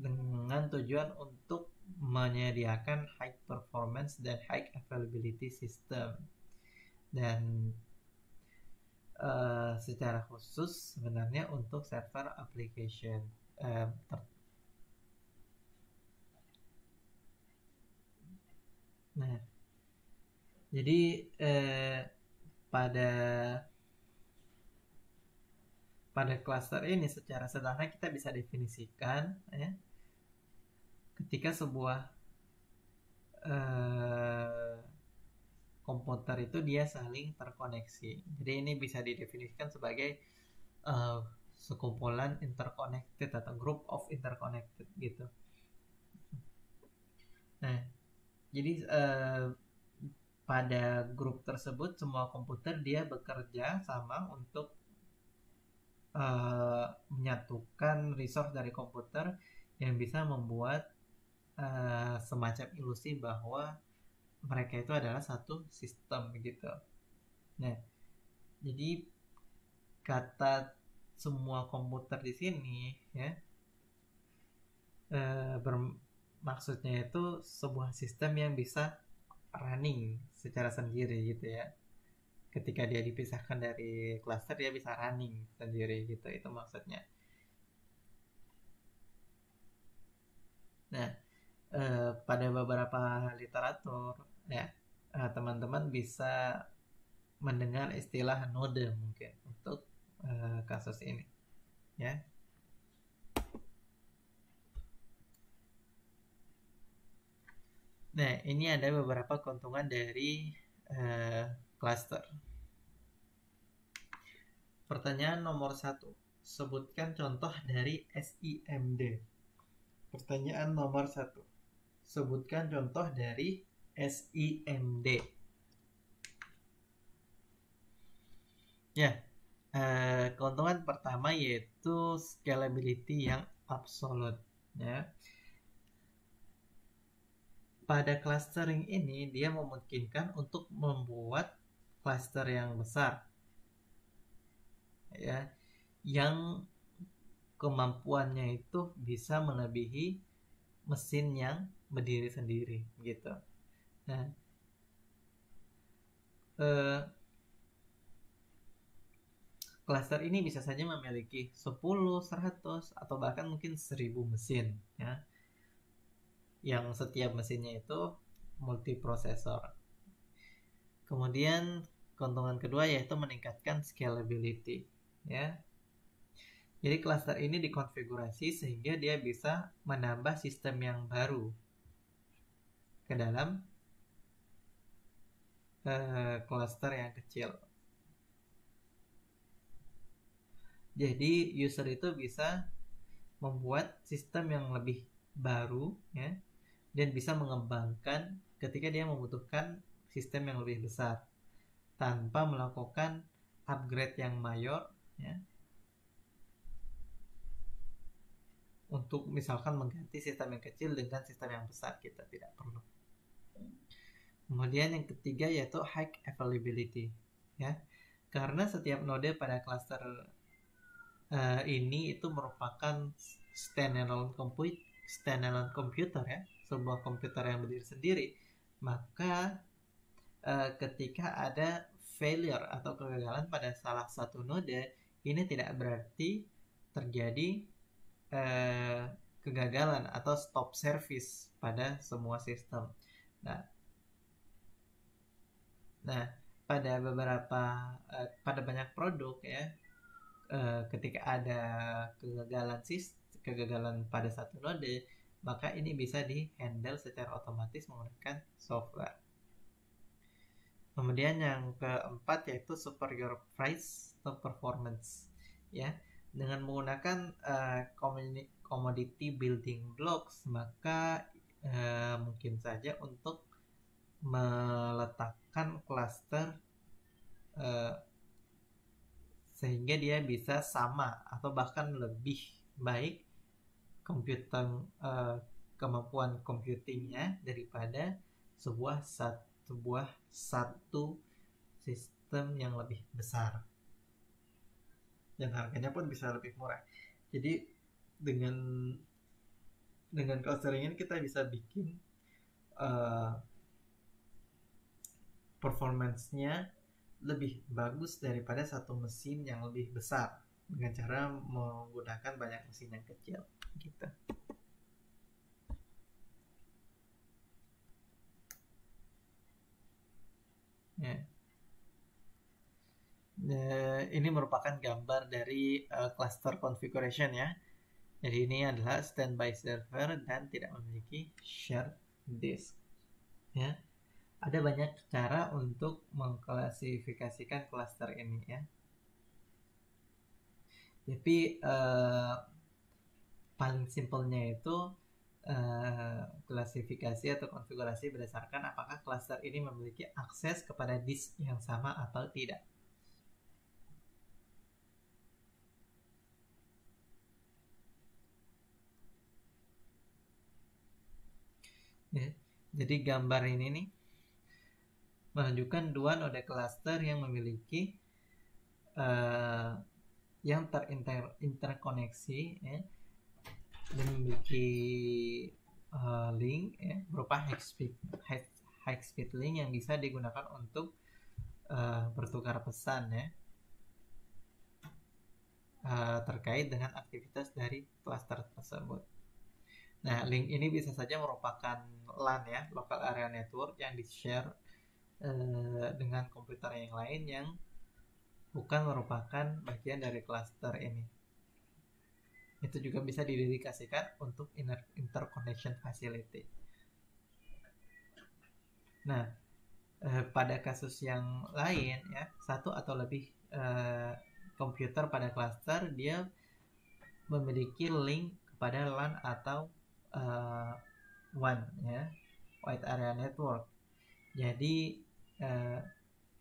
Speaker 1: dengan tujuan untuk menyediakan high performance dan high availability system. Dan secara khusus sebenarnya untuk server application. Nah, jadi pada cluster ini secara sederhana kita bisa definisikan, ya, ketika sebuah komputer itu dia saling terkoneksi. Jadi ini bisa didefinisikan sebagai sekumpulan interconnected atau group of interconnected gitu. Nah, jadi pada grup tersebut semua komputer dia bekerja sama untuk menyatukan resource dari komputer yang bisa membuat semacam ilusi bahwa mereka itu adalah satu sistem gitu. Nah, jadi kata semua komputer di sini, ya, maksudnya itu sebuah sistem yang bisa running secara sendiri gitu, ya. Ketika dia dipisahkan dari cluster dia bisa running sendiri gitu, itu maksudnya. Nah, pada beberapa literatur, ya, teman-teman bisa mendengar istilah node mungkin untuk kasus ini. ya. Nah, ini ada beberapa keuntungan dari cluster. Pertanyaan nomor 1. Sebutkan contoh dari SIMD. Pertanyaan nomor 1. Sebutkan contoh dari SIMD. Ya, keuntungan pertama yaitu scalability yang absolute. Ya. Pada clustering ini dia memungkinkan untuk membuat cluster yang besar, ya, yang kemampuannya itu bisa melebihi mesin yang berdiri sendiri, gitu. Nah, cluster ini bisa saja memiliki 10, 100, atau bahkan mungkin 1000 mesin, ya, yang setiap mesinnya itu multiprosesor. Kemudian keuntungan kedua yaitu meningkatkan scalability, ya. Jadi cluster ini dikonfigurasi sehingga dia bisa menambah sistem yang baru ke dalam cluster yang kecil. Jadi user itu bisa membuat sistem yang lebih baru, ya, dan bisa mengembangkan ketika dia membutuhkan sistem yang lebih besar tanpa melakukan upgrade yang mayor, ya, untuk misalkan mengganti sistem yang kecil dengan sistem yang besar. Kita tidak perlu. Kemudian yang ketiga yaitu high availability, ya, karena setiap node pada cluster ini itu merupakan standalone computer, ya, sebuah komputer yang berdiri sendiri. Maka ketika ada failure atau kegagalan pada salah satu node, ini tidak berarti terjadi kegagalan atau stop service pada semua sistem. Nah, pada banyak produk, ya, ketika ada kegagalan pada satu node, maka ini bisa di-handle secara otomatis menggunakan software. Kemudian yang keempat yaitu superior price to performance, ya. Dengan menggunakan commodity building blocks, maka mungkin saja untuk meletakkan cluster sehingga dia bisa sama atau bahkan lebih baik kemampuan computingnya daripada satu sistem yang lebih besar, dan harganya pun bisa lebih murah. Jadi dengan clustering ini kita bisa bikin performance-nya lebih bagus daripada satu mesin yang lebih besar dengan cara menggunakan banyak mesin yang kecil, gitu. Ya. Ini merupakan gambar dari cluster configuration, ya. Jadi ini adalah standby server dan tidak memiliki shared disk, ya. Ada banyak cara untuk mengklasifikasikan cluster ini, ya. Tapi paling simpelnya itu klasifikasi atau konfigurasi berdasarkan apakah cluster ini memiliki akses kepada disk yang sama atau tidak. Ya, jadi gambar ini nih menunjukkan dua node cluster yang memiliki yang interkoneksi, ya, dan memiliki link, ya, berupa high speed link yang bisa digunakan untuk bertukar pesan, ya, terkait dengan aktivitas dari cluster tersebut. Nah, link ini bisa saja merupakan LAN, ya, local area network, yang di-share dengan komputer yang lain yang bukan merupakan bagian dari cluster ini. Itu juga bisa didedikasikan untuk interconnection facility. Nah, pada kasus yang lain ya, satu atau lebih komputer pada cluster dia memiliki link kepada LAN atau WAN ya, Wide Area Network. Jadi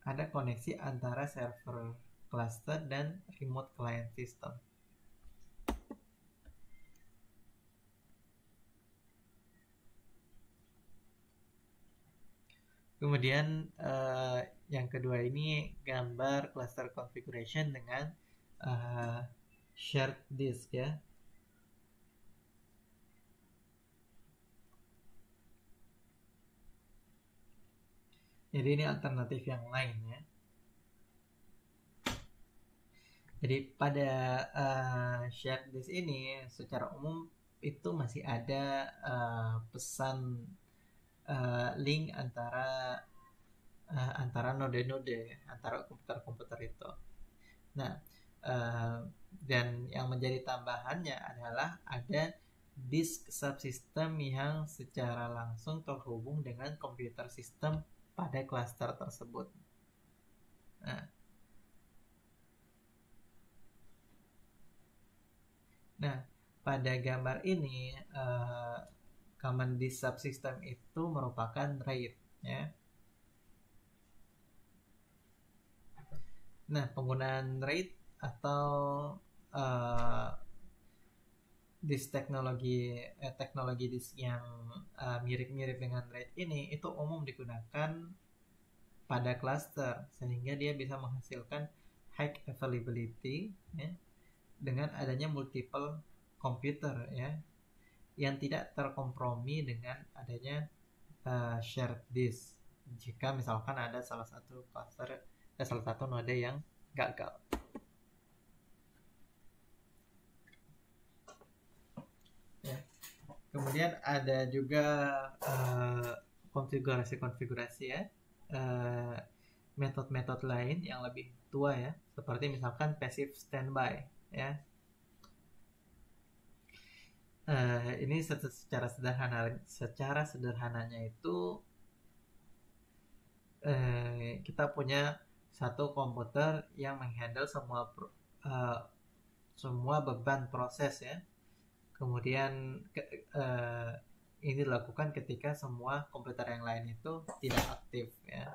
Speaker 1: ada koneksi antara server cluster dan remote client system. Kemudian yang kedua ini gambar cluster configuration dengan shared disk ya. Jadi ini alternatif yang lain ya. Jadi pada shared disk ini secara umum itu masih ada pesan link antara node-node, antara komputer-komputer itu. Nah, dan yang menjadi tambahannya adalah ada disk subsystem yang secara langsung terhubung dengan komputer sistem pada klaster tersebut. Nah, pada gambar ini common disk subsystem itu merupakan RAID ya. Nah, penggunaan RAID atau disk teknologi disk yang mirip-mirip dengan RAID ini itu umum digunakan pada cluster sehingga dia bisa menghasilkan high availability ya, dengan adanya multiple komputer ya yang tidak terkompromi dengan adanya shared disk. Jika misalkan ada salah satu node yang gagal. Ya. Kemudian ada juga konfigurasi ya, metode-metode lain yang lebih tua ya, seperti misalkan passive standby ya. Ini secara sederhananya itu kita punya satu komputer yang menghandle semua beban proses ya. Kemudian ini dilakukan ketika semua komputer yang lain itu tidak aktif ya.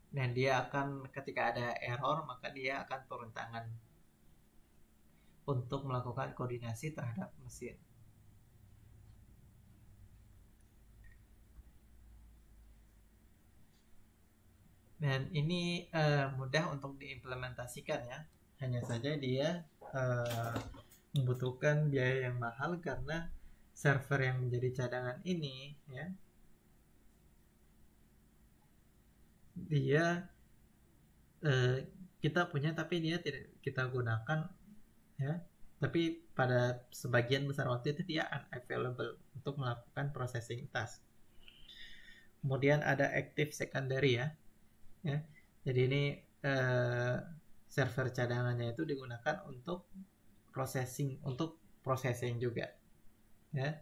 Speaker 1: Dan dia akan ketika ada error maka dia akan turun tangan untuk melakukan koordinasi terhadap mesin. Dan ini mudah untuk diimplementasikan ya. Hanya saja dia membutuhkan biaya yang mahal karena server yang menjadi cadangan ini ya, dia kita punya tapi dia tidak kita gunakan ya. Tapi pada sebagian besar waktu itu dia unavailable untuk melakukan processing task. Kemudian ada active secondary ya. Jadi ini server cadangannya itu digunakan untuk processing juga ya.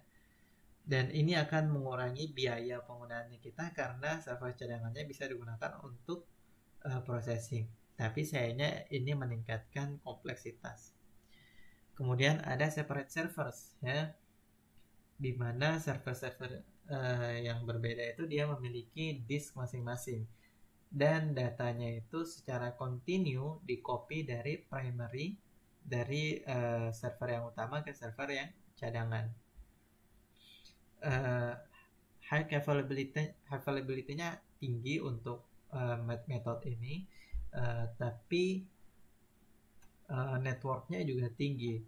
Speaker 1: Dan ini akan mengurangi biaya penggunaannya kita karena server cadangannya bisa digunakan untuk processing. Tapi sayangnya ini meningkatkan kompleksitas. Kemudian ada separate servers ya, di mana server-server yang berbeda itu dia memiliki disk masing-masing dan datanya itu secara kontinu di copy dari primary dari server yang utama ke server yang cadangan. High availability-nya tinggi untuk metode ini, tapi networknya juga tinggi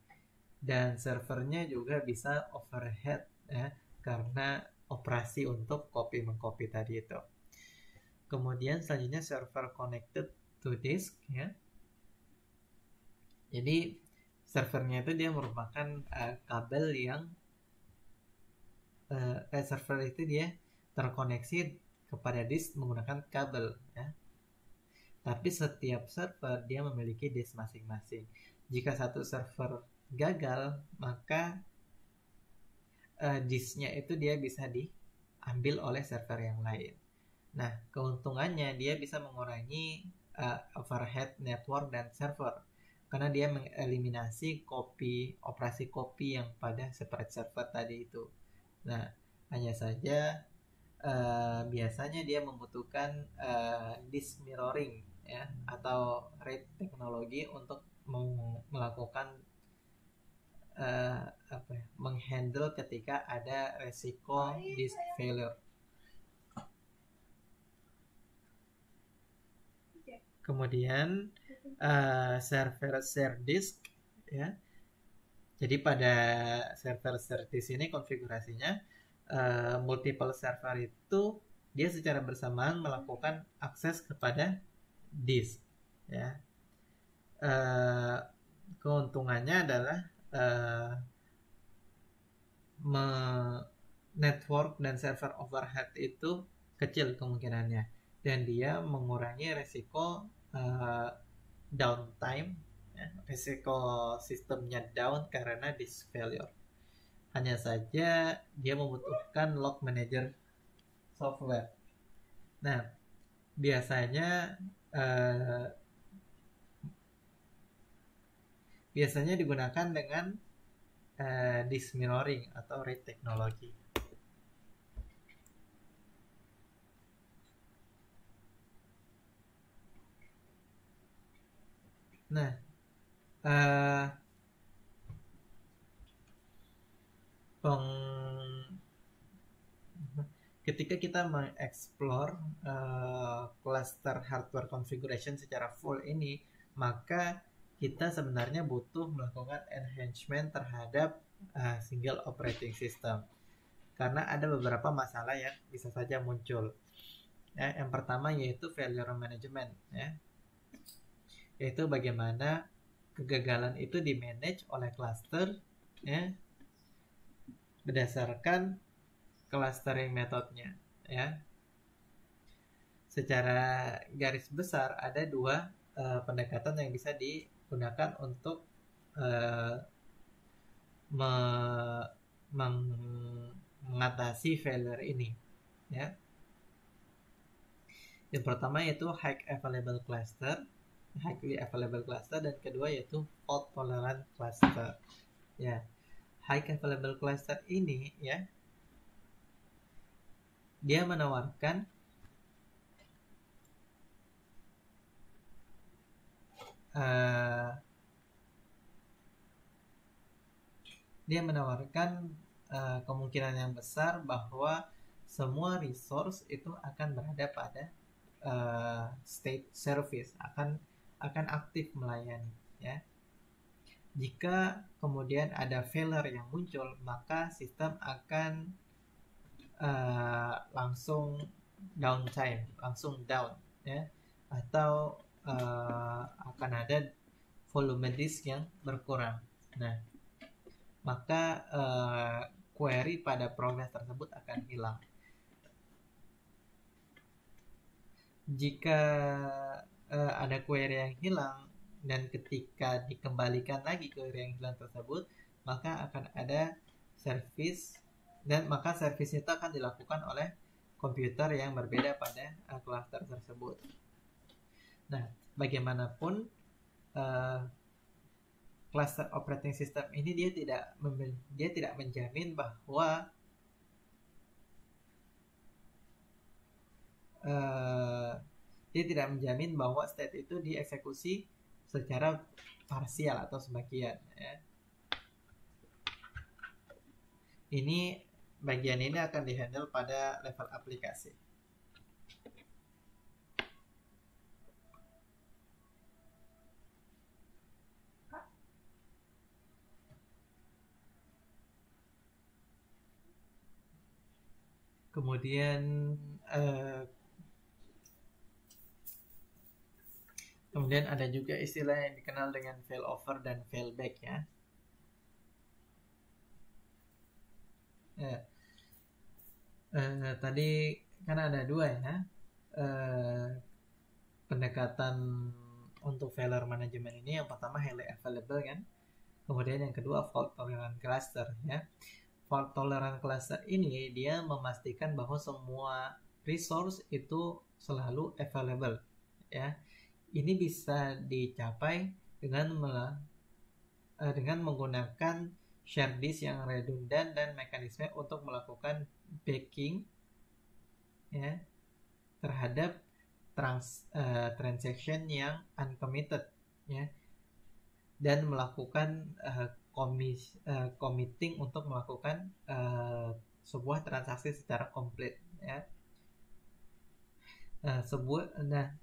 Speaker 1: dan servernya juga bisa overhead ya, karena operasi untuk copy-mengcopy tadi itu. Kemudian selanjutnya server connected to disk ya. Jadi servernya itu dia merupakan kabel yang server itu dia terkoneksi kepada disk menggunakan kabel ya. Tapi setiap server dia memiliki disk masing-masing. Jika satu server gagal, maka disknya itu dia bisa diambil oleh server yang lain. Nah, keuntungannya dia bisa mengurangi overhead network dan server karena dia mengeliminasi operasi copy yang pada separate server tadi itu. Nah, hanya saja biasanya dia membutuhkan disk mirroring ya atau RAID teknologi untuk melakukan menghandle ketika ada resiko disk failure. Kemudian server share disk ya. Jadi pada server share disk ini konfigurasinya multiple server itu dia secara bersamaan melakukan akses kepada disk ya. Keuntungannya adalah network dan server overhead itu kecil kemungkinannya dan dia mengurangi resiko downtime ya, resiko sistemnya down karena disk failure. Hanya saja dia membutuhkan log manager software. Nah, biasanya digunakan dengan disk mirroring atau RAID teknologi. Nah, ketika kita mengeksplor cluster hardware configuration secara full ini, maka kita sebenarnya butuh melakukan enhancement terhadap single operating system karena ada beberapa masalah yang bisa saja muncul. Ya, yang pertama yaitu failure management ya. Yaitu bagaimana kegagalan itu di-manage oleh cluster ya berdasarkan clustering metodenya ya. Secara garis besar ada dua pendekatan yang bisa digunakan untuk mengatasi failure ini ya. Yang pertama yaitu highly available cluster dan kedua yaitu fault tolerant cluster ya. High available cluster ini ya dia menawarkan kemungkinan yang besar bahwa semua resource itu akan berada pada state service, akan aktif melayani ya. Jika kemudian ada failure yang muncul, maka sistem akan langsung downtime, langsung down ya, atau akan ada volume disk yang berkurang. Nah, maka query pada progress tersebut akan hilang. Jika ada query yang hilang dan ketika dikembalikan lagi query yang hilang tersebut, maka akan ada service dan maka service itu akan dilakukan oleh komputer yang berbeda pada cluster tersebut. Nah, bagaimanapun cluster operating system ini dia tidak menjamin bahwa state itu dieksekusi secara parsial atau sebagian ya. Bagian ini akan dihandle pada level aplikasi. Kemudian ada juga istilah yang dikenal dengan failover dan failback ya. Tadi kan ada dua ya. pendekatan untuk failure management ini yang pertama highly available kan, kemudian yang kedua fault tolerant cluster ya. Fault tolerant cluster ini dia memastikan bahwa semua resource itu selalu available ya. Ini bisa dicapai dengan menggunakan share disk yang redundant dan mekanisme untuk melakukan backing ya terhadap transaction yang uncommitted ya, dan melakukan committing untuk melakukan sebuah transaksi secara komplit ya.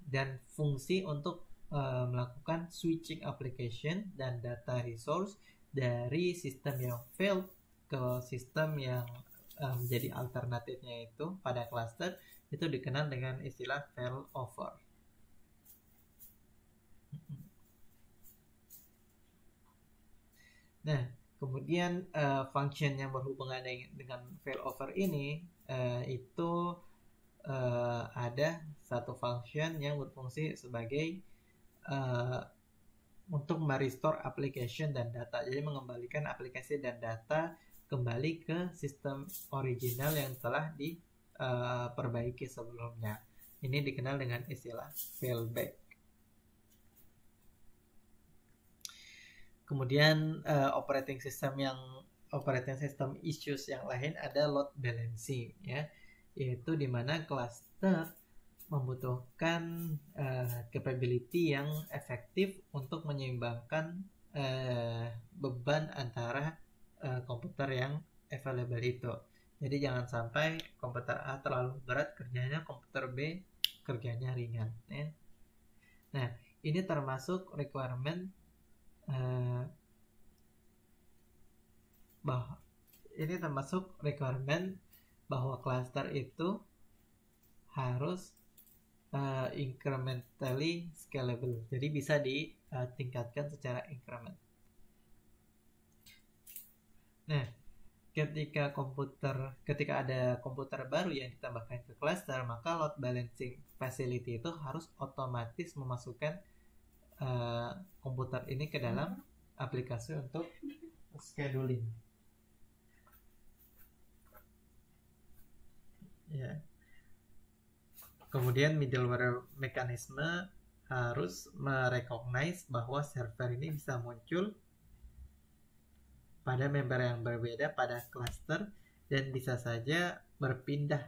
Speaker 1: Dan fungsi untuk melakukan switching application dan data resource dari sistem yang failed ke sistem yang menjadi alternatifnya itu pada cluster itu dikenal dengan istilah failover. Nah, kemudian function yang berhubungan dengan failover ini itu ada satu function yang berfungsi sebagai untuk merestore application dan data. Jadi mengembalikan aplikasi dan data kembali ke sistem original yang telah diperbaiki sebelumnya. Ini dikenal dengan istilah failback. Kemudian operating system issues yang lain ada load balancing ya, yaitu di mana cluster membutuhkan capability yang efektif untuk menyeimbangkan beban antara komputer yang available itu. Jadi jangan sampai komputer A terlalu berat kerjanya, komputer B kerjanya ringan ya. Nah, ini termasuk requirement bahwa cluster itu harus incrementally scalable. Jadi bisa ditingkatkan secara increment. Nah, ketika ada komputer baru yang ditambahkan ke cluster, maka load balancing facility itu harus otomatis memasukkan komputer ini ke dalam aplikasi untuk scheduling. Ya. Kemudian middleware mekanisme harus merecognize bahwa server ini bisa muncul pada member yang berbeda pada cluster dan bisa saja berpindah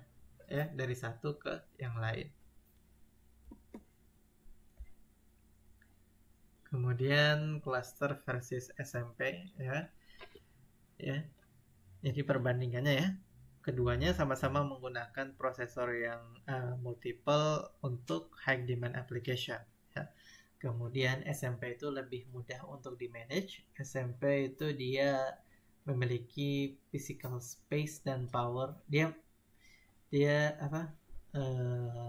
Speaker 1: ya dari satu ke yang lain. Kemudian cluster versus SMP ya. Jadi perbandingannya ya. Keduanya sama-sama menggunakan prosesor yang multiple untuk high demand application ya. Kemudian SMP itu lebih mudah untuk di-manage. SMP itu dia memiliki physical space dan power. Dia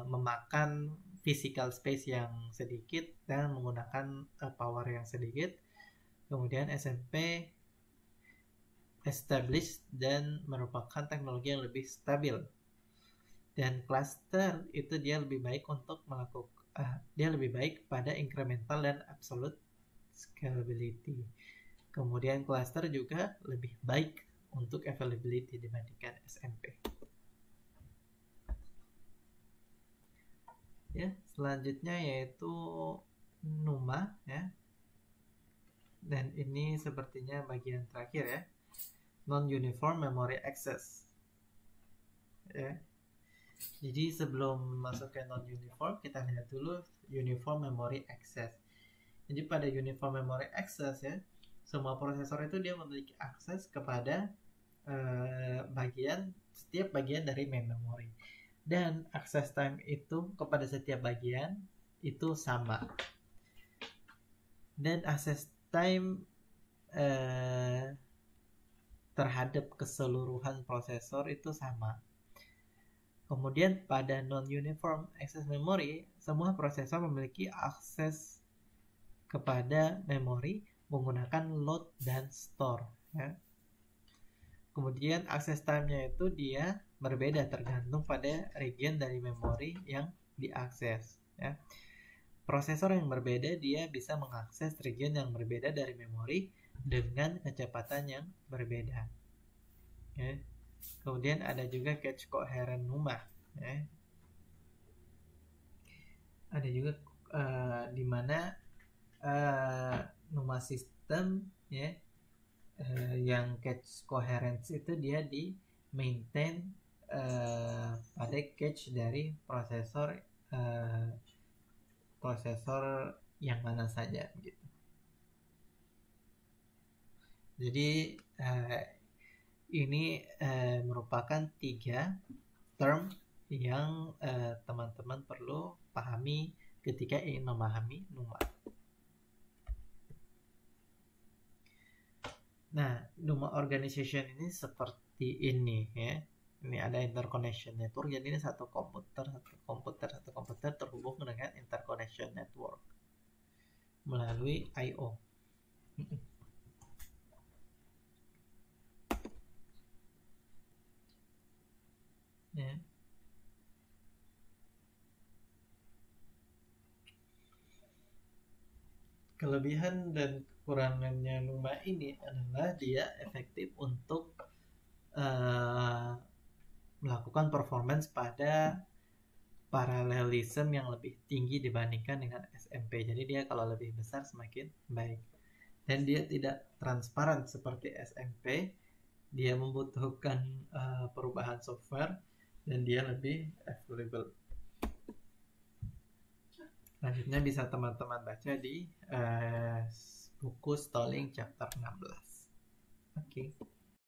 Speaker 1: memakan physical space yang sedikit dan menggunakan power yang sedikit. Kemudian SMP established dan merupakan teknologi yang lebih stabil. Dan cluster itu dia lebih baik pada incremental dan absolute scalability. Kemudian cluster juga lebih baik untuk availability dibandingkan SMP. Ya, selanjutnya yaitu NUMA ya. Dan ini sepertinya bagian terakhir ya. Non-uniform memory access. Ya. Jadi sebelum masuk ke non-uniform, kita lihat dulu uniform memory access. Jadi pada uniform memory access ya, semua prosesor itu dia memiliki akses kepada setiap bagian dari memori. Dan access time itu kepada setiap bagian itu sama. Dan access time terhadap keseluruhan prosesor itu sama. Kemudian pada non-uniform access memory, semua prosesor memiliki akses kepada memori menggunakan load dan store ya. Kemudian access time-nya itu dia berbeda tergantung pada region dari memori yang diakses ya. prosesor yang berbeda dia bisa mengakses region yang berbeda dari memori dengan kecepatan yang berbeda. Ya. Kemudian ada juga cache coherent NUMA. Ya. Ada juga di mana NUMA system ya yang cache coherence itu dia di maintain pada cache dari prosesor yang mana saja gitu. Jadi ini merupakan 3 term yang teman-teman perlu pahami ketika ingin memahami NUMA. Nah, NUMA organization ini seperti ini ya. Ini ada interconnection network, jadi ini satu komputer terhubung dengan interconnection network melalui I/O. Ya. Kelebihan dan kekurangannya NUMA ini adalah dia efektif untuk melakukan performance pada parallelism yang lebih tinggi dibandingkan dengan SMP. Jadi dia kalau lebih besar semakin baik. Dan dia tidak transparan seperti SMP. Dia membutuhkan perubahan software dan dia lebih available. Selanjutnya bisa teman-teman baca di buku Stalling chapter 16. Oke.